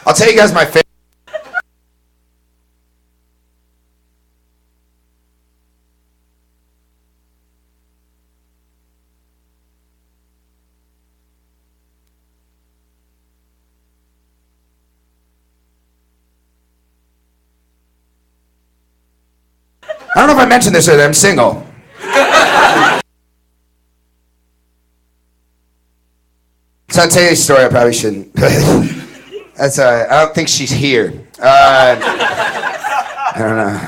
I'll tell you guys my favorite. I don't know if I mentioned this earlier, I'm single. So I'll tell you a story, I probably shouldn't. That's I don't think she's here. I don't know.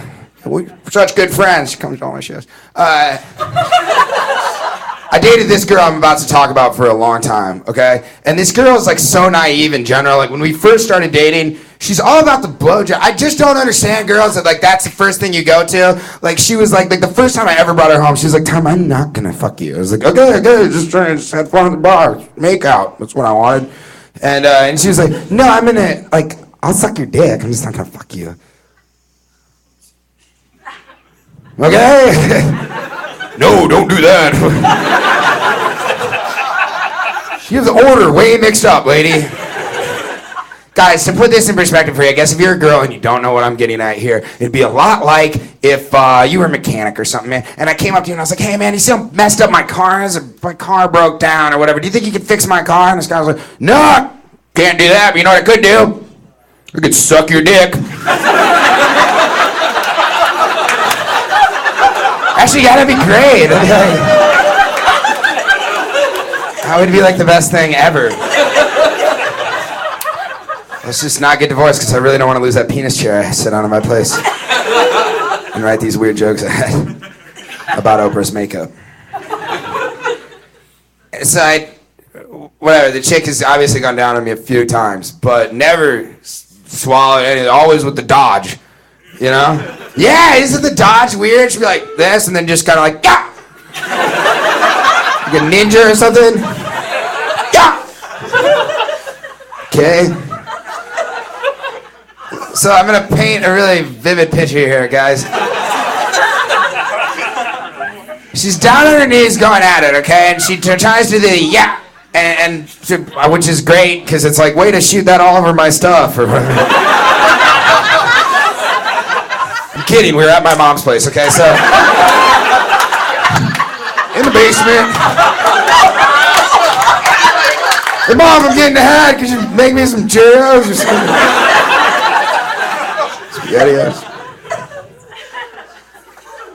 We're such good friends. She comes to all my shows. I dated this girl I'm about to talk about for a long time, okay? And this girl is like so naive in general. Like when we first started dating, she's all about the blowjob. I just don't understand girls that like that's the first thing you go to. Like she was like the first time I ever brought her home, she was like, Tom, I'm not gonna fuck you. I was like, okay, just trying to have fun at the bar. Make out. That's what I wanted. And she was like, no, I'm gonna, like, I'll suck your dick. I'm just not gonna fuck you. Okay? No, don't do that. You have the order way mixed up, lady. Guys, to put this in perspective for you, I guess if you're a girl and you don't know what I'm getting at here, it'd be a lot like if you were a mechanic or something, man, and I came up to you and I was like, hey, man, you see how messed up my car is? My car broke down or whatever. Do you think you could fix my car? And this guy was like, no, can't do that, but you know what I could do? I could suck your dick. Actually, that'd be great. That would be like the best thing ever. Let's just not get divorced because I really don't want to lose that penis chair I sit on in my place and write these weird jokes I had about Oprah's makeup. So whatever, the chick has obviously gone down on me a few times, but never swallowed anything, always with the dodge, you know? Yeah, isn't the dodge weird? She'd be like this and then just kind of like, yeah! Like a ninja or something? Yeah! Okay. So I'm gonna paint a really vivid picture here, guys. She's down on her knees going at it, okay? And she tries to do the yeah, and which is great because it's like way to shoot that all over my stuff. I'm kidding. We were at my mom's place, okay? So in the basement. Hey, Mom, I'm getting ahead. Could you make me some Cheerios or something? SpaghettiOs.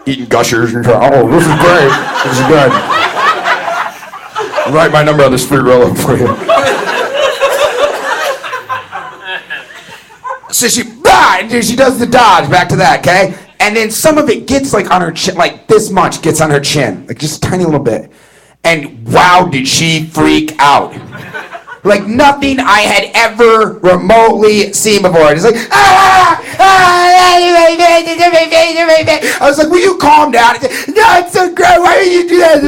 Eating Gushers and trying, oh, this is great. This is good. I'll write my number on this food roll-up for you. So she does the dodge, back to that, okay? And then some of it gets like on her chin, like this much gets on her chin, like just a tiny little bit. And wow, did she freak out. Like nothing I had ever remotely seen before. It's like, I was like, will you calm down? No, it's so great. Why did you do that?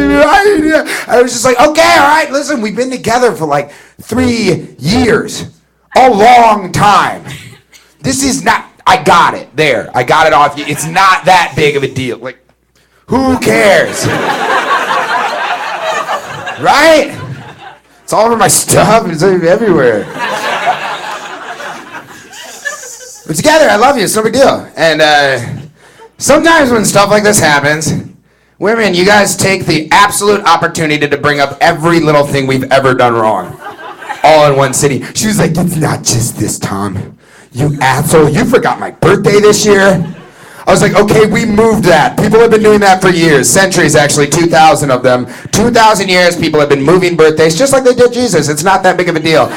I was just like, okay, all right, listen, we've been together for like 3 years. A long time. This is not, I got it there. I got it off you. It's not that big of a deal. Like, who cares? Right? It's all over my stuff. It's everywhere. But together, I love you. It's no big deal. And sometimes when stuff like this happens, women, you guys take the absolute opportunity to bring up every little thing we've ever done wrong. All in one city. She was like, it's not just this, Tom. You asshole. You forgot my birthday this year. I was like, okay, we moved that. People have been doing that for years, centuries actually, 2,000 of them. 2,000 years people have been moving birthdays just like they did Jesus. It's not that big of a deal.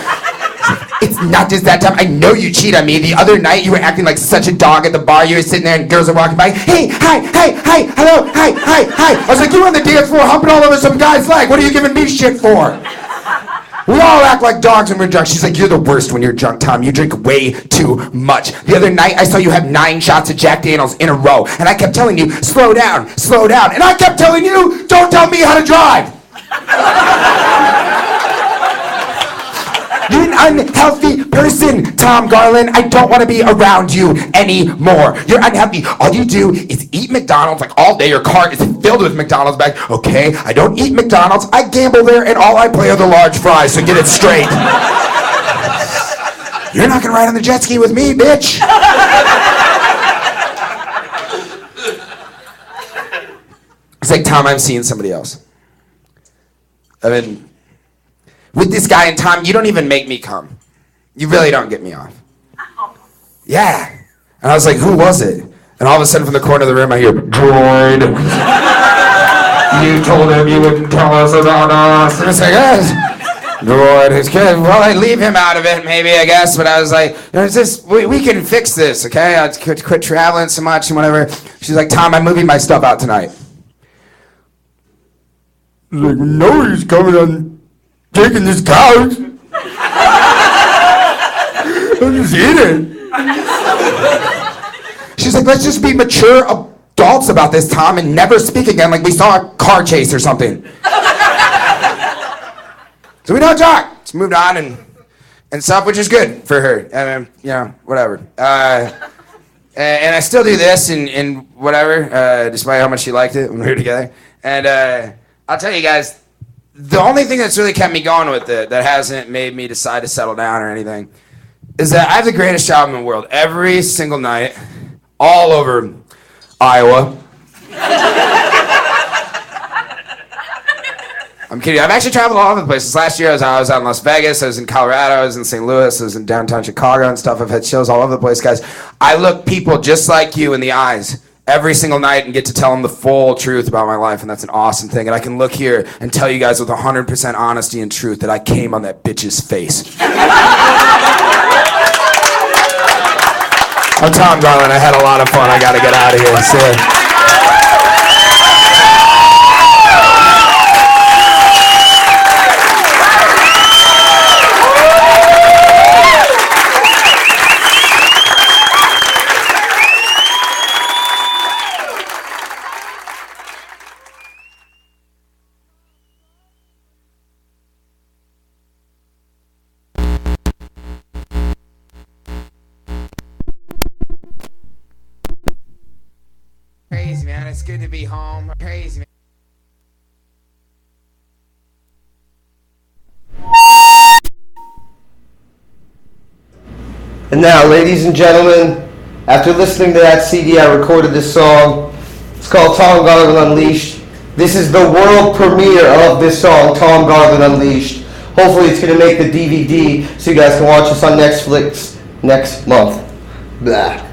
It's not just that time. I know you cheat on me. The other night you were acting like such a dog at the bar. You were sitting there and girls are walking by. Hey, hi, hello, hi. I was like, you on the dance floor humping all over some guy's leg. What are you giving me shit for? We all act like dogs when we're drunk. She's like, you're the worst when you're drunk, Tom. You drink way too much. The other night, I saw you have 9 shots of Jack Daniels in a row. And I kept telling you, slow down. And I kept telling you, don't tell me how to drive. You're an unhealthy person, Tom Garland. I don't want to be around you anymore. You're unhealthy. All you do is eat McDonald's like all day. Your car is filled with McDonald's bags. Okay, I don't eat McDonald's. I gamble there, and all I play are the large fries, so get it straight. You're not gonna ride on the jet ski with me, bitch. It's like, Tom, I'm seeing somebody else. I mean, with this guy, and Tom, you don't even make me come. You really don't get me off. Yeah. And I was like, who was it? And all of a sudden from the corner of the room I hear, Droid. You told him you wouldn't tell us about us. And it's like, yes. Droid is good. Well, I'd leave him out of it, maybe, I guess. But I was like, it's just, we can fix this, okay? I'd quit traveling so much and whatever. She's like, Tom, I'm moving my stuff out tonight. I was like, no, he's coming on taking this couch. I'm just eating. She's like, let's just be mature adults about this, Tom, and never speak again like we saw a car chase or something. So we don't talk. Just moved on and stuff, which is good for her. And whatever. And I still do this and whatever, despite how much she liked it when we were together. And I'll tell you guys, the only thing that's really kept me going with it, that hasn't made me decide to settle down or anything, is that I have the greatest job in the world. Every single night, all over Iowa. I'm kidding. I've actually traveled all over the places. Last year I was out in Las Vegas, I was in Colorado, I was in St. Louis, I was in downtown Chicago and stuff. I've had shows all over the place, guys. I look people just like you in the eyes every single night and get to tell them the full truth about my life, and that's an awesome thing. And I can look here and tell you guys with 100% honesty and truth that I came on that bitch's face. I'm Tom Garland. I had a lot of fun. I gotta get out of here. See ya. Crazy, man. It's good to be home. Crazy, man. And now, ladies and gentlemen, after listening to that CD, I recorded this song. It's called Tom Garland Unleashed. This is the world premiere of this song, Tom Garland Unleashed. Hopefully it's going to make the DVD so you guys can watch us on Netflix next month. Blah.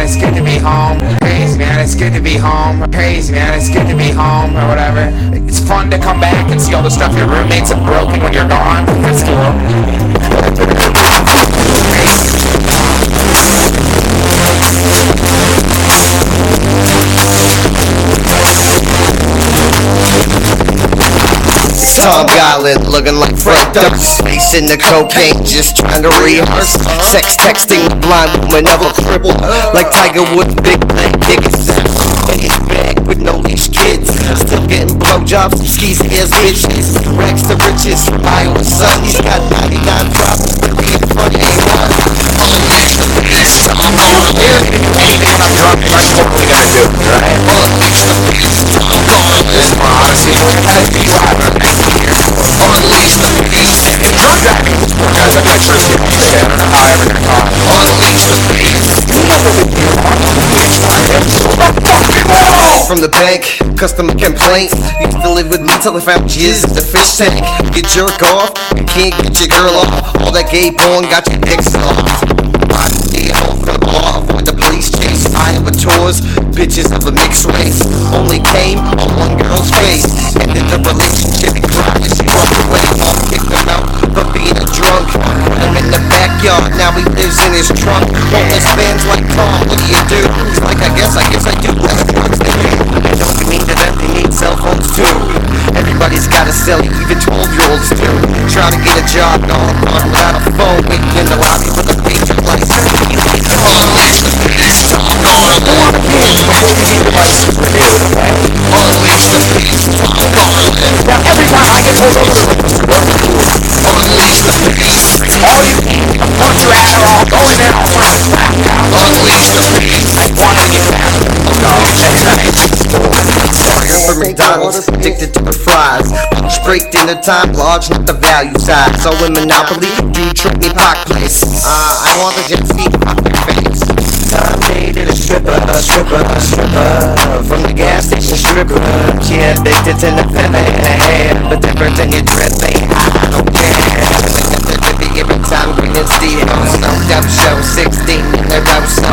It's good to be home. Crazy, man. It's good to be home. Crazy, man. It's good to be home or whatever. It's fun to come back and see all the stuff your roommates have broken when you're gone. That's cool. Tom Garland looking like Fred Durst, facing the cocaine, just trying to rehearse. Sex texting the blind woman of a cripple, like Tiger Woods' big black dick is in his bag with no leash kids. Still getting blowjobs, skis ass bitches, rags to riches. Iowa son, he's got 99 problems, but being funny ain't one. Anything when I'm drunk, I'm totally gonna do, right? This is more honesty. We're gonna be live. Unleash the beast. Drunk driving. Guys, I'm not sure if you understand. I don't know how I'm ever gonna call it. Unleash the beast. From the bank, customer complaints. Used to live with me till I found jizz in the fish tank. You jerk off, you can't get your girl off. All that gay porn got your dick soft. For the law, avoid the police chase. Iowa tours, bitches of a mixed race. Only came on one girl's face. Ended the relationship and cried as she walked away. Mom kicked him out for being a drunk. Put him in the backyard, now he lives in his trunk. Homeless fans like Tom, what do you do? He's like, I guess I do. That's what they do. And don't you mean to them, they need cell phones too. Everybody's got a cell, even 12-year-olds do. Trying to get a job, no, I'm without a phone. Waiting in the lobby for the pager lights. Unleash the beast, Tom Garland. Unleash the beast, Tom Garland. Now every McDonald's, addicted to the fries. Straight dinner time, large, not the value size. So in Monopoly, you trick me Park Place. I want the jet ski fuck your face. I dated a stripper from the gas station stripper. She addicted to the feminine, but different than your dress, ain't I don't care. Every time green and steel, snowed up show 16 in the row. So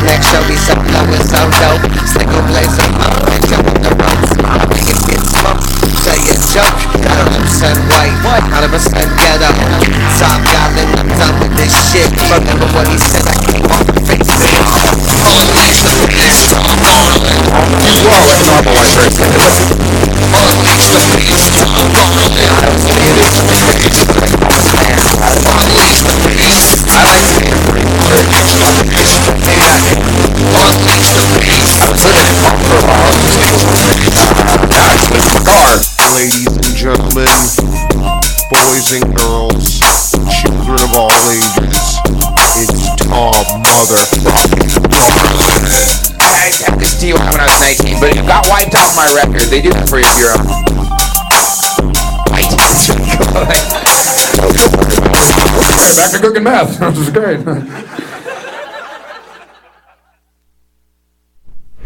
next show be so low and so dope. SLiCKO play some more and jump on the ropes. Make it get smoked, say a joke. 100% white, 100% ghetto. Top Garland, I'm done with this shit. Remember what he said, I can't walk the face. Unleash the beast, Tom Garland. Whoa, that's not the white person. Unleash the beast, Tom Garland. Unleash the beast. I like to be pretty good. Unleash the beast. I was living in Palm for a while. Actually, my car. Ladies and gentlemen, boys and girls, children of all ages, it's Tom Motherfucking Garland. I had this deal when I was 19, but it got wiped off my record. They do that for you if you're white. Back to cooking meth. This is great.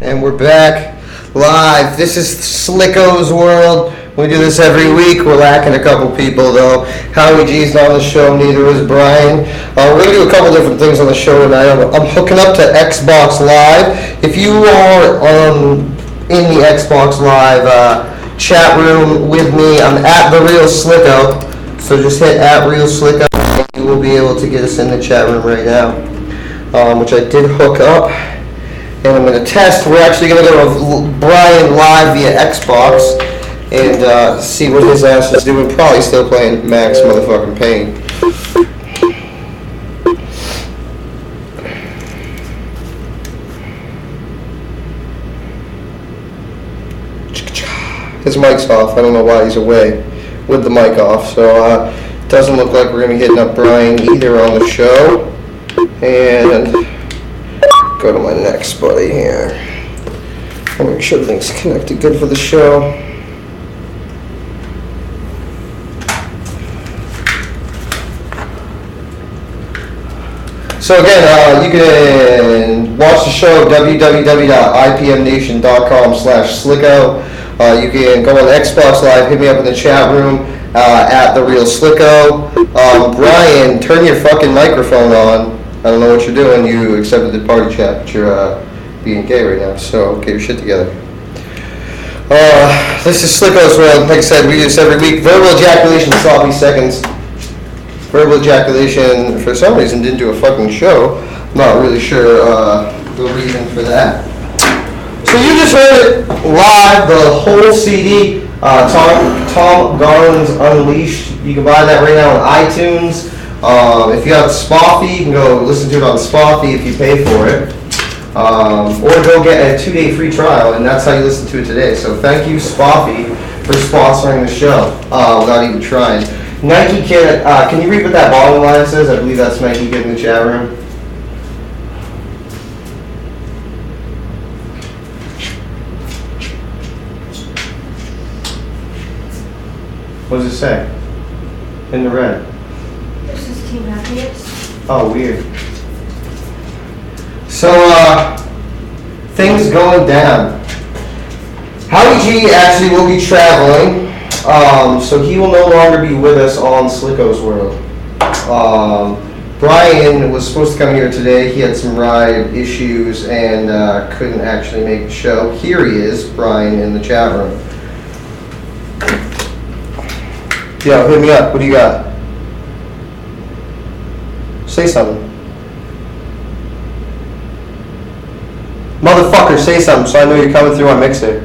And we're back live. This is SLiCKO's World. We do this every week. We're lacking a couple people though. Howie G's not on the show, neither is Brian. We're going to do a couple different things on the show tonight. I'm hooking up to Xbox Live. If you are in the Xbox Live chat room with me, I'm at The Real SLiCKO. So just hit at Real SLiCKO and you will be able to get us in the chat room right now. Which I did hook up. And I'm going to test. We're actually going to go to Brian live via Xbox and see what his ass is doing. Probably still playing Max motherfucking Payne. His mic's off. I don't know why he's away with the mic off. So it doesn't look like we're going to be hitting up Brian either on the show. And go to my next buddy here. I'll make sure everything's connected good for the show. So again, you can watch the show at www.ipmnation.com/SLiCKO. You can go on Xbox Live, hit me up in the chat room at The Real SLiCKO. Brian, turn your fucking microphone on. I don't know what you're doing. You accepted the party chat, but you're being gay right now, so get your shit together. This is SLiCKO's World. Like I said, we do this every week. Verbal ejaculation, sloppy seconds. Verbal ejaculation, for some reason, didn't do a fucking show. Not really sure the reason for that. So you just heard it live, the whole CD, Tom Garland's Unleashed. You can buy that right now on iTunes. If you have Spotify, you can go listen to it on Spotify if you pay for it. Or go get a 2-day free trial, and that's how you listen to it today. So thank you, Spotify, for sponsoring the show without even trying. Nike Kid, can you read what that bottom line says? I believe that's Nike Kid in the chat room. What does it say? In the red. This is Team Happiness. Oh, weird. So, things going down. Howie G actually will be traveling, so he will no longer be with us on SLiCKO's World. Brian was supposed to come here today. He had some ride issues and couldn't actually make the show. Here he is, Brian, in the chat room. Yo, hit me up. What do you got? Say something. Motherfucker, say something so I know you're coming through on Mixer.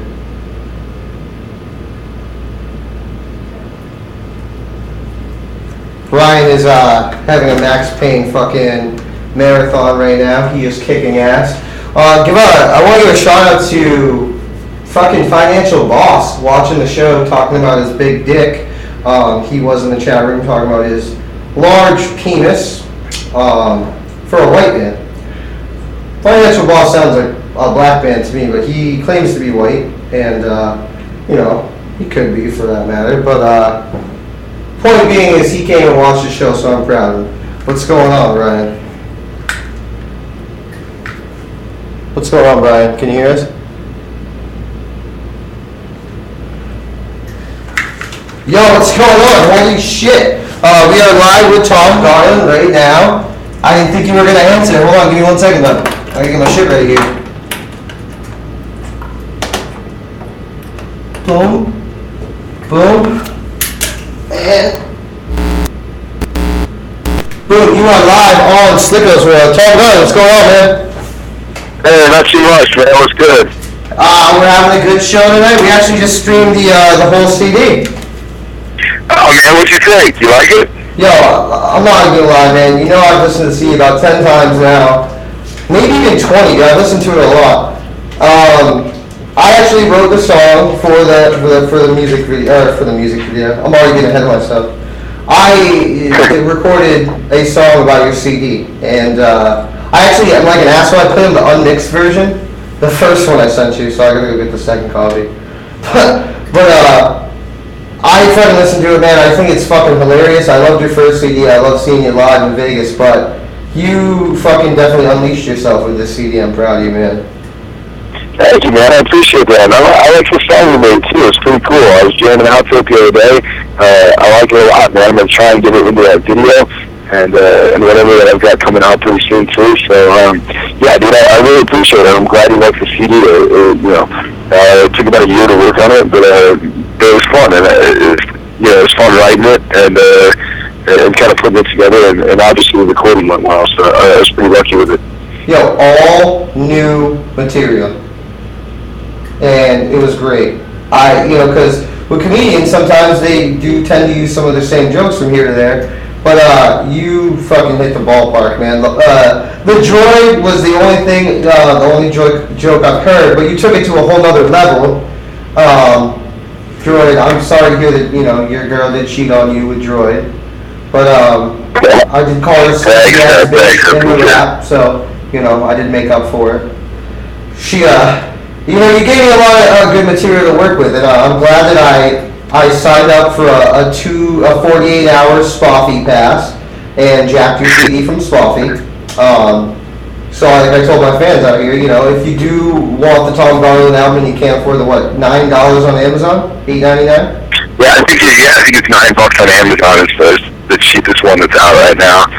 Brian is having a Max Payne fucking marathon right now. He is kicking ass. I want to give a shout out to fucking Financial Boss watching the show, talking about his big dick. He was in the chat room talking about his large penis for a white man. Financial Boss sounds like a black man to me, but he claims to be white, and You know, he could be for that matter. But point being is he came and watched the show, so I'm proud of him. What's going on, Ryan? What's going on, Brian? Can you hear us? Yo, what's going on? Holy shit. We are live with Tom Garland right now. I didn't think you were going to answer. Hold on, give me 1 second, though. I gotta get my shit right here. Boom. Boom. And... boom, you are live on SLiCKO's World. Tom Garland, what's going on, man? Hey, not too much, man. What's good? We're having a good show tonight. We actually just streamed the whole CD. Oh, man, what'd you think? You like it? Yo, I'm not gonna lie, man. You know I've listened to the CD about 10 times now. Maybe even 20, dude. I've listened to it a lot. I actually wrote the song for the music video. I'm already getting ahead of myself. I recorded a song about your CD, and I actually am like an asshole. I put in the unmixed version, the first one I sent you, so I gotta go get the second copy. But I tried to listen to it, man. I think it's fucking hilarious. I loved your first CD. I love seeing you live in Vegas, but you fucking definitely unleashed yourself with this CD. I'm proud of you, man. Thank you, man. I appreciate that. I like the song you made, too. It's pretty cool. I was jamming out to it the other day. I like it a lot, man. I'm going to try and get it into that video and whatever that I've got coming out pretty soon, too. So, yeah, dude, I really appreciate it. I'm glad you liked the CD. It took about a year to work on it, but it was fun. And it was fun writing it and kind of putting it together. And obviously the recording went well, so I was pretty lucky with it. Yo, all new material. And it was great. Because with comedians, sometimes they do tend to use some of the same jokes from here to there. But you fucking hit the ballpark, man. The droid was the only thing, the only joke I've heard, but you took it to a whole nother level. Droid, I'm sorry to hear that, your girl did cheat on you with Droid. But I did call her sexy-ass bitch in the rap, so, I did make up for it. She, you gave me a lot of good material to work with, and I'm glad that I signed up for a 48-hour Spoffy pass and jacked your CD from Spoffy. So like I told my fans out here, if you do want the Tom Garland album and you can't afford the $9 on Amazon, $8.99? Yeah, I think it's $9 on Amazon. It's the cheapest one that's out right now.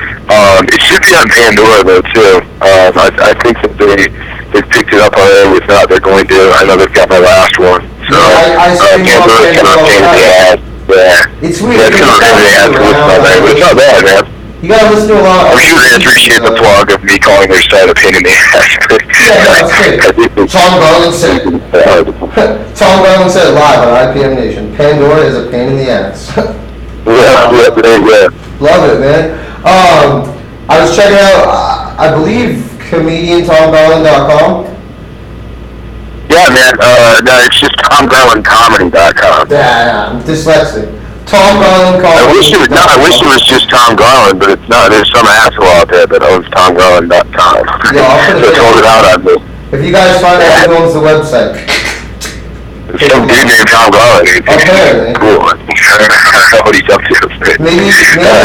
It should be on Pandora though too. I think that they've picked it up already. If not, they're going to. I know they've got my last one. So Pandora's kind of a pain in the ass. Yeah. It's weird. Yeah, it's kind of a pain in the ass to listen to that, but it's not bad, man. You gotta listen to a lot. I'm sure they appreciate the plug of me calling their site a pain in the ass. Yeah, no, it's good. Tom Garland said Tom Garland said live on IPM Nation. Pandora is a pain in the ass. Yeah. Love it, man. I was checking out, I believe, comediantomgarland.com. Yeah, man. No, it's just TomGarlandComedy.com. Yeah, I'm dyslexic. Tom Garland Comedy. I wish it was just Tom Garland, but it's not. There's some asshole out there that owns TomGarland.com. Yeah, I'll put it sold it out on me. If you guys find out who owns the website. Some dude named Tom Garland. Apparently. Cool. I don't know what he's up to. Maybe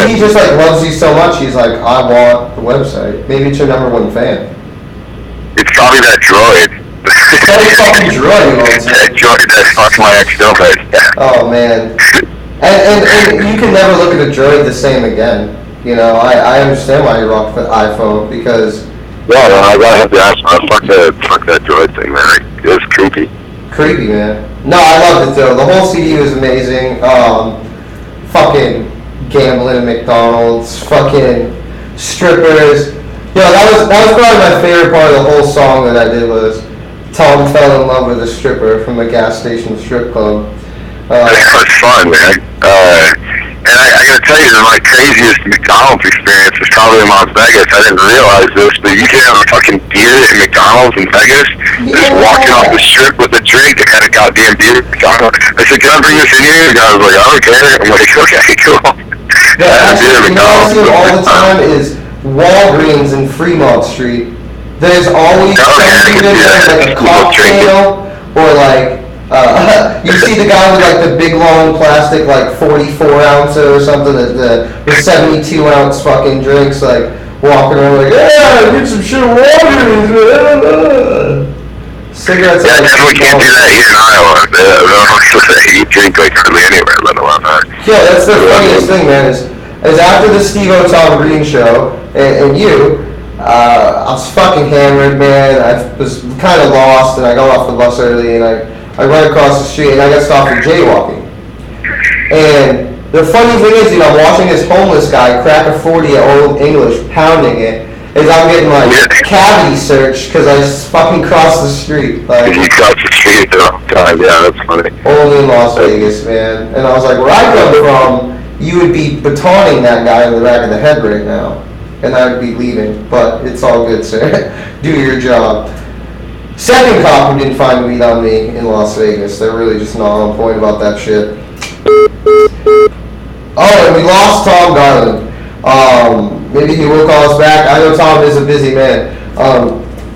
he just loves you so much. He's like, I want the website. Maybe it's your #1 fan. It's probably that droid. It's probably fucking droid who owns it. That droid that fucked my ex-girlfriend. Oh man. And you can never look at a droid the same again. I understand why you rock the iPhone because. Yeah, no, I gotta have to ask. Fuck that droid thing, man. It was creepy. Creepy, man. No, I loved it though. The whole CD was amazing. Fucking gambling at McDonald's, fucking strippers. That was probably my favorite part of the whole song that I did was Tom fell in love with a stripper from a gas station strip club. That was fun, man. And I gotta tell you, my craziest McDonald's experience was probably in Las Vegas. I didn't realize this, but you can have a fucking beer at McDonald's in Vegas. Yeah. Just walking off the strip with a drink that had a goddamn beer at McDonald's. I said, can I bring this in here? The guy was like, I don't care. I'm like, okay, cool. Yeah, actually, I see all the time is Walgreens in Fremont Street. There's always something in there, like a cocktail or like You see the guy with like the big long plastic, like 44 ounce or something, the 72 ounce fucking drinks, like walking around like, yeah, get some shit of water. Cigarettes. Yeah, definitely can't do that here in Iowa. You drink like hardly anywhere, let alone that. Yeah, that's the funniest thing, man, is after the Steve-O Tom Green show, and you, I was fucking hammered, man. I was kind of lost, and I got off the bus early, and I ran across the street, and I got stopped for jaywalking. And the funny thing is, I'm watching this homeless guy crack a 40 at Old English, pounding it, as I'm getting my cavity searched because I fucking crossed the street. Like, you crossed the street the wrong time, yeah, that's funny. Only in Las Vegas, man. And I was like, where I come from, you would be batoning that guy in the back of the head right now. And I would be leaving. But it's all good, sir. Do your job. Second cop who didn't find weed on me in Las Vegas. They're really just not on point about that shit. Oh, and we lost Tom Garland. Maybe he will call us back. I know Tom is a busy man.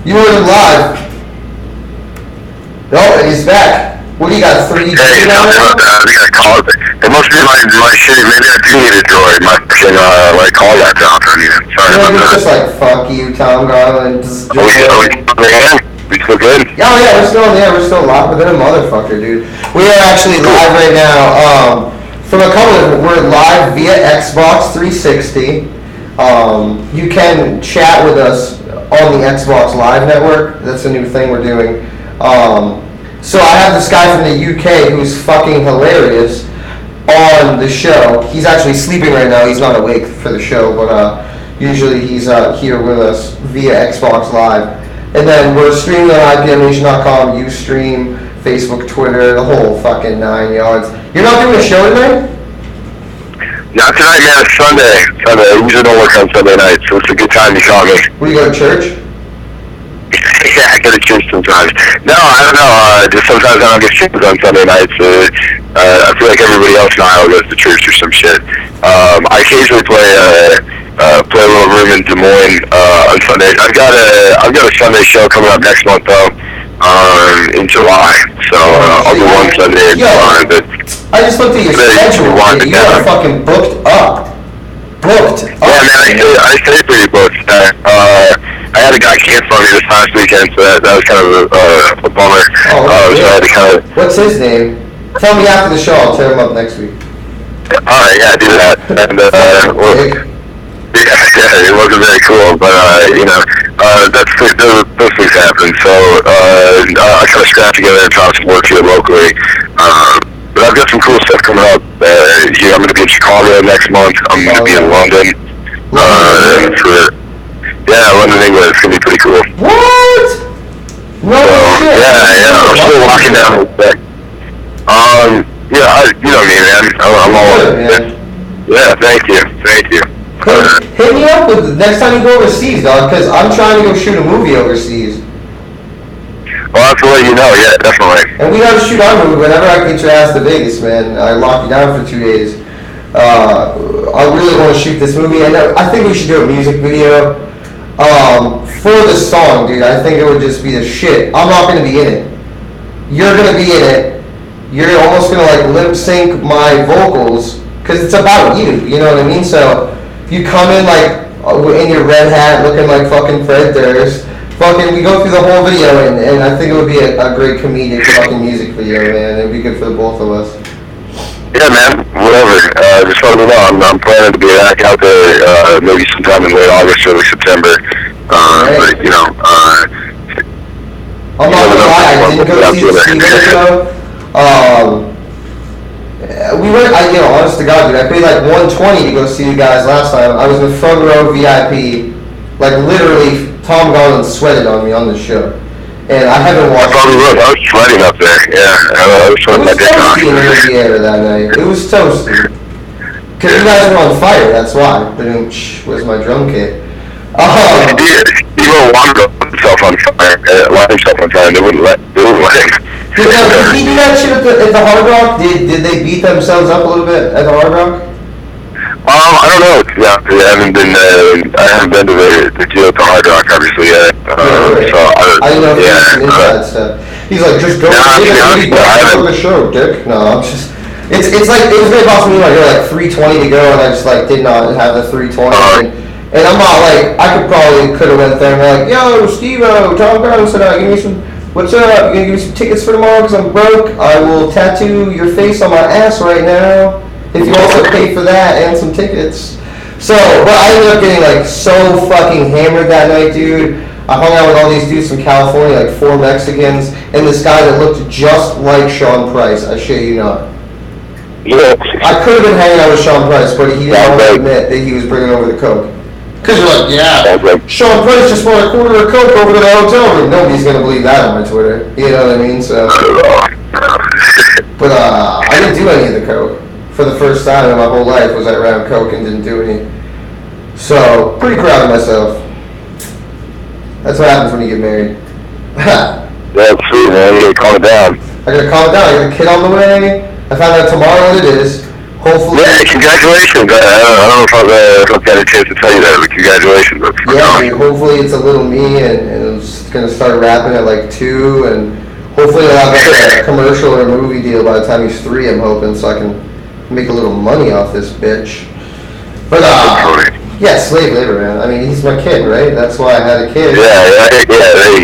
You heard him live. No, and he's back. What do you got, 3G Hey, now? I think I called it. It must be my shit. Maybe I do need a droid. My fucking, call that down from you. Sorry about It's that. just like, fuck you, Tom Garland. Are we still good? Yeah, we're still in there. We're still locked within a motherfucker, dude. We are actually live right now. From a couple of, we're live via Xbox 360. You can chat with us on the Xbox Live network. That's a new thing we're doing. So I have this guy from the UK who's fucking hilarious on the show. He's actually sleeping right now. He's not awake for the show, but usually he's here with us via Xbox Live. And then we're streaming on IPMNation.com, Ustream, Facebook, Twitter, the whole fucking 9 yards. You're not doing a show tonight? Not tonight, man. It's Sunday. I usually don't work on Sunday night, so it's a good time to call me. What, do you go to church? Yeah, I go to church sometimes. No, I don't know. Just sometimes I don't get shows on Sunday nights. I feel like everybody else in Iowa goes to church or some shit. I occasionally play a little room in Des Moines on Sundays. I've got a Sunday show coming up next month though, in July. So I'll do one Sunday in July. But I just looked at your schedule. You are fucking booked up. Yeah, man, I stay pretty booked. I had a guy cancel on me this past weekend, so that was kind of a bummer. So I had to kind of... What's his name? Tell me after the show. I'll tear him up next week. All right, yeah, do that. And yeah, it wasn't very cool, but those things happen. So I kind of scrapped together and found some work here locally. But I've got some cool stuff coming up. I'm going to be in Chicago next month. I'm going to be in London. London, England. It's going to be pretty cool. What? No shit. Yeah, I'm still walking down the back. You know me, man. I'm all in. Yeah, thank you. Hit me up with next time you go overseas, dog, because I'm trying to go shoot a movie overseas. Well, I'll have to let you know, yeah, definitely. And we gotta shoot our movie whenever I get your ass to Vegas, man. I lock you down for 2 days. I really want to shoot this movie, and I think we should do a music video for the song, dude. I think it would just be the shit. I'm not gonna be in it. You're gonna be in it. You're almost gonna like lip sync my vocals, because it's about you, you know what I mean? So if you come in like in your red hat looking like fucking Fred Durst, we go through the whole video, and I think it would be a great comedic fucking music video, man. It'd be good for the both of us. Yeah, man, whatever. Just let me know. I'm planning to be back out there maybe sometime in late August, early September. But, I'm not gonna lie, I didn't go see the Steve-O show. We went, honest to God, dude, I paid like $120 to go see you guys last time. I was in the front row VIP, like literally, Tom Garland sweated on me on the show. And I haven't watched... I probably was. I was sweating up there, yeah. I was sweating my dick off. It was toasty in the air that night. It was toasty. Because you guys were on fire, that's why. Where's my drum kit? He won't want to himself on fire, light himself on fire, and they wouldn't let him. Did he do that shit at the Hard Rock? Did they beat themselves up a little bit at the Hard Rock? I don't know. Yeah, I haven't been to the deal at the Hard Rock, obviously, yet. So I didn't know if he was some inside stuff. He's like, just go to the show, dick. No, I'm just. It's like it was very possible like you're like 3:20 to go, and I just like did not have the 3:20. And I'm not like I could have went there and be like, yo, Steve-O, Tom Garland said, give me some. What's up? You gonna give me some tickets for tomorrow because I'm broke? I will tattoo your face on my ass right now if you also pay for that and some tickets. So, but I ended up getting like so fucking hammered that night, dude. I hung out with all these dudes from California, like 4 Mexicans, and this guy that looked just like Sean Price. I shit you not. Yeah. I could have been hanging out with Sean Price, but he didn't want to admit that he was bringing over the coke. Because you're like, yeah, Sean Price just brought a quarter of coke over to the hotel room. Nobody's going to believe that on my Twitter. You know what I mean? So, but I didn't do any of the coke. For the first time in my whole life was I around coke and didn't do any. So, pretty proud of myself. That's what happens when you get married. That's sweet, man. You gotta calm it down. I gotta calm it down. I got a kid on the way. I found out tomorrow what it is. Hopefully. Yeah, congratulations. I don't know if I've got a chance to tell you that, but congratulations. Yeah, hopefully it's a little me, and it's gonna start rapping at like 2, and hopefully I'll have like a commercial or a movie deal by the time he's 3. I'm hoping, so I can make a little money off this bitch. But yeah, slave labor, man. I mean, he's my kid, right? That's why I had a kid. Yeah, there you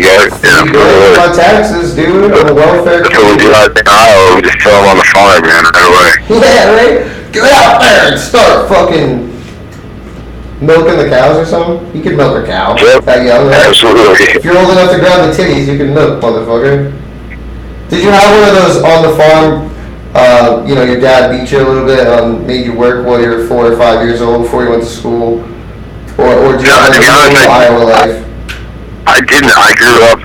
go. Yeah, you pay my taxes, dude. I'm a welfare kid. That's what we do out in Iowa. We just throw them on the farm, man, right away. Yeah, right? Get out there and start fucking milking the cows or something. You could milk a cow. Yep. That young, right? Absolutely. If you're old enough to grab the titties, you can milk, motherfucker. Did you have one of those on the farm? Your dad beat you a little bit, made you work while you were 4 or 5 years old before you went to school, or did you have a Iowa life? I didn't. I grew up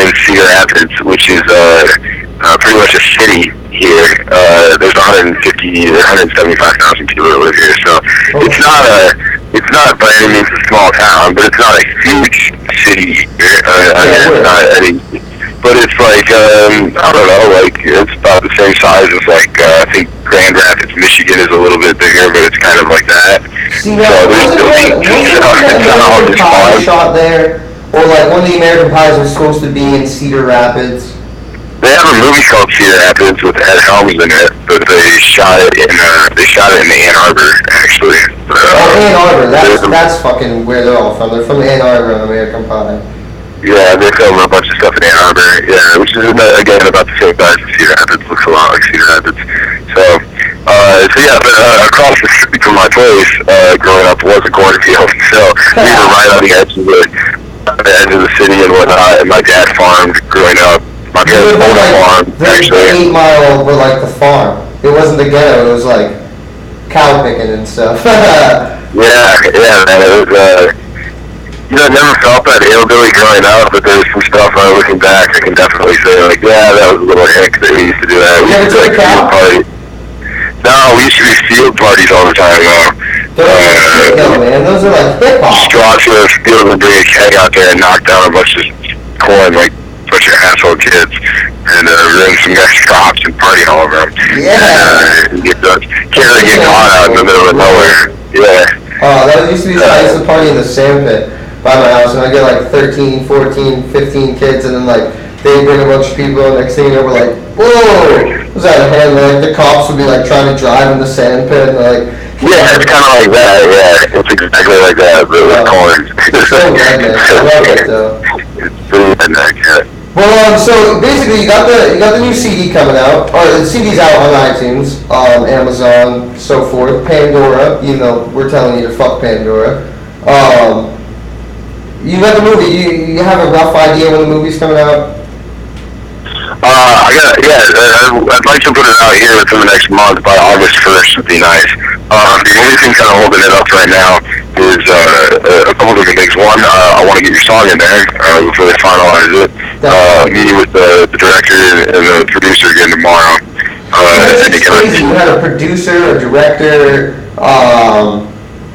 in Cedar Rapids, which is pretty much a city here. There's 175,000 people that live here, so it's not by any means a small town, but it's not a huge city. But it's like, I don't know, like, it's about the same size as, like, I think Grand Rapids, Michigan is a little bit bigger, but it's kind of like that. See, now, wasn't American Pie shot there? Or, like, one of the American Pies was supposed to be in Cedar Rapids? They have a movie called Cedar Rapids with Ed Helms in it, but they shot it in Ann Arbor, actually. Ann Arbor, that's fucking where they're all from. They're from Ann Arbor on American Pie. Yeah, they film a bunch of stuff in Ann Arbor, yeah, which is, again, about the same size as Cedar Rapids. Looks a lot like Cedar Rapids. So yeah, but across the street from my place, growing up, was a cornfield. So we were right on the edge of the city and whatnot, and my dad farmed growing up. My parents owned a farm, actually. 8 Mile were like the farm. It wasn't the ghetto, it was like cow picking and stuff. Yeah, man, it was, I never felt that hillbilly growing up, but there's some stuff looking back I can definitely say, like, yeah, that was a little hick that we used to do that. We used to do, like, field parties. No, we used to do field parties all the time, though. Man, those are like hip-hop. Straw to the field and bring a keg out there and knock down a bunch of corn, like, a bunch of asshole kids, and ruin some guys' crops and party all over them. Yeah. And get caught out in the middle of nowhere. Yeah. Oh, that used to be, I used to party in the sand pit by my house, and I get like 13, 14, 15 kids, and then like they bring a bunch of people, and next thing you know, we're like, whoa, was that a hand? Like the cops would be like trying to drive in the sand pit, and like, yeah, it's kind of like that. Yeah, it's exactly like that, but with corn. It's so redneck. I love it though. It's pretty redneck, yeah. Well, so basically, you got the new CD coming out, or the CD's out on iTunes, Amazon, so forth. Pandora, we're telling you to fuck Pandora. You got the movie. You have a rough idea when the movie's coming out? I'd like to put it out here within the next month. By August 1st would be nice. The only thing kind of holding it up right now is a couple different things. One, I want to get your song in there before they finalize it. Meeting with the director and the producer again tomorrow. You had a producer, a director.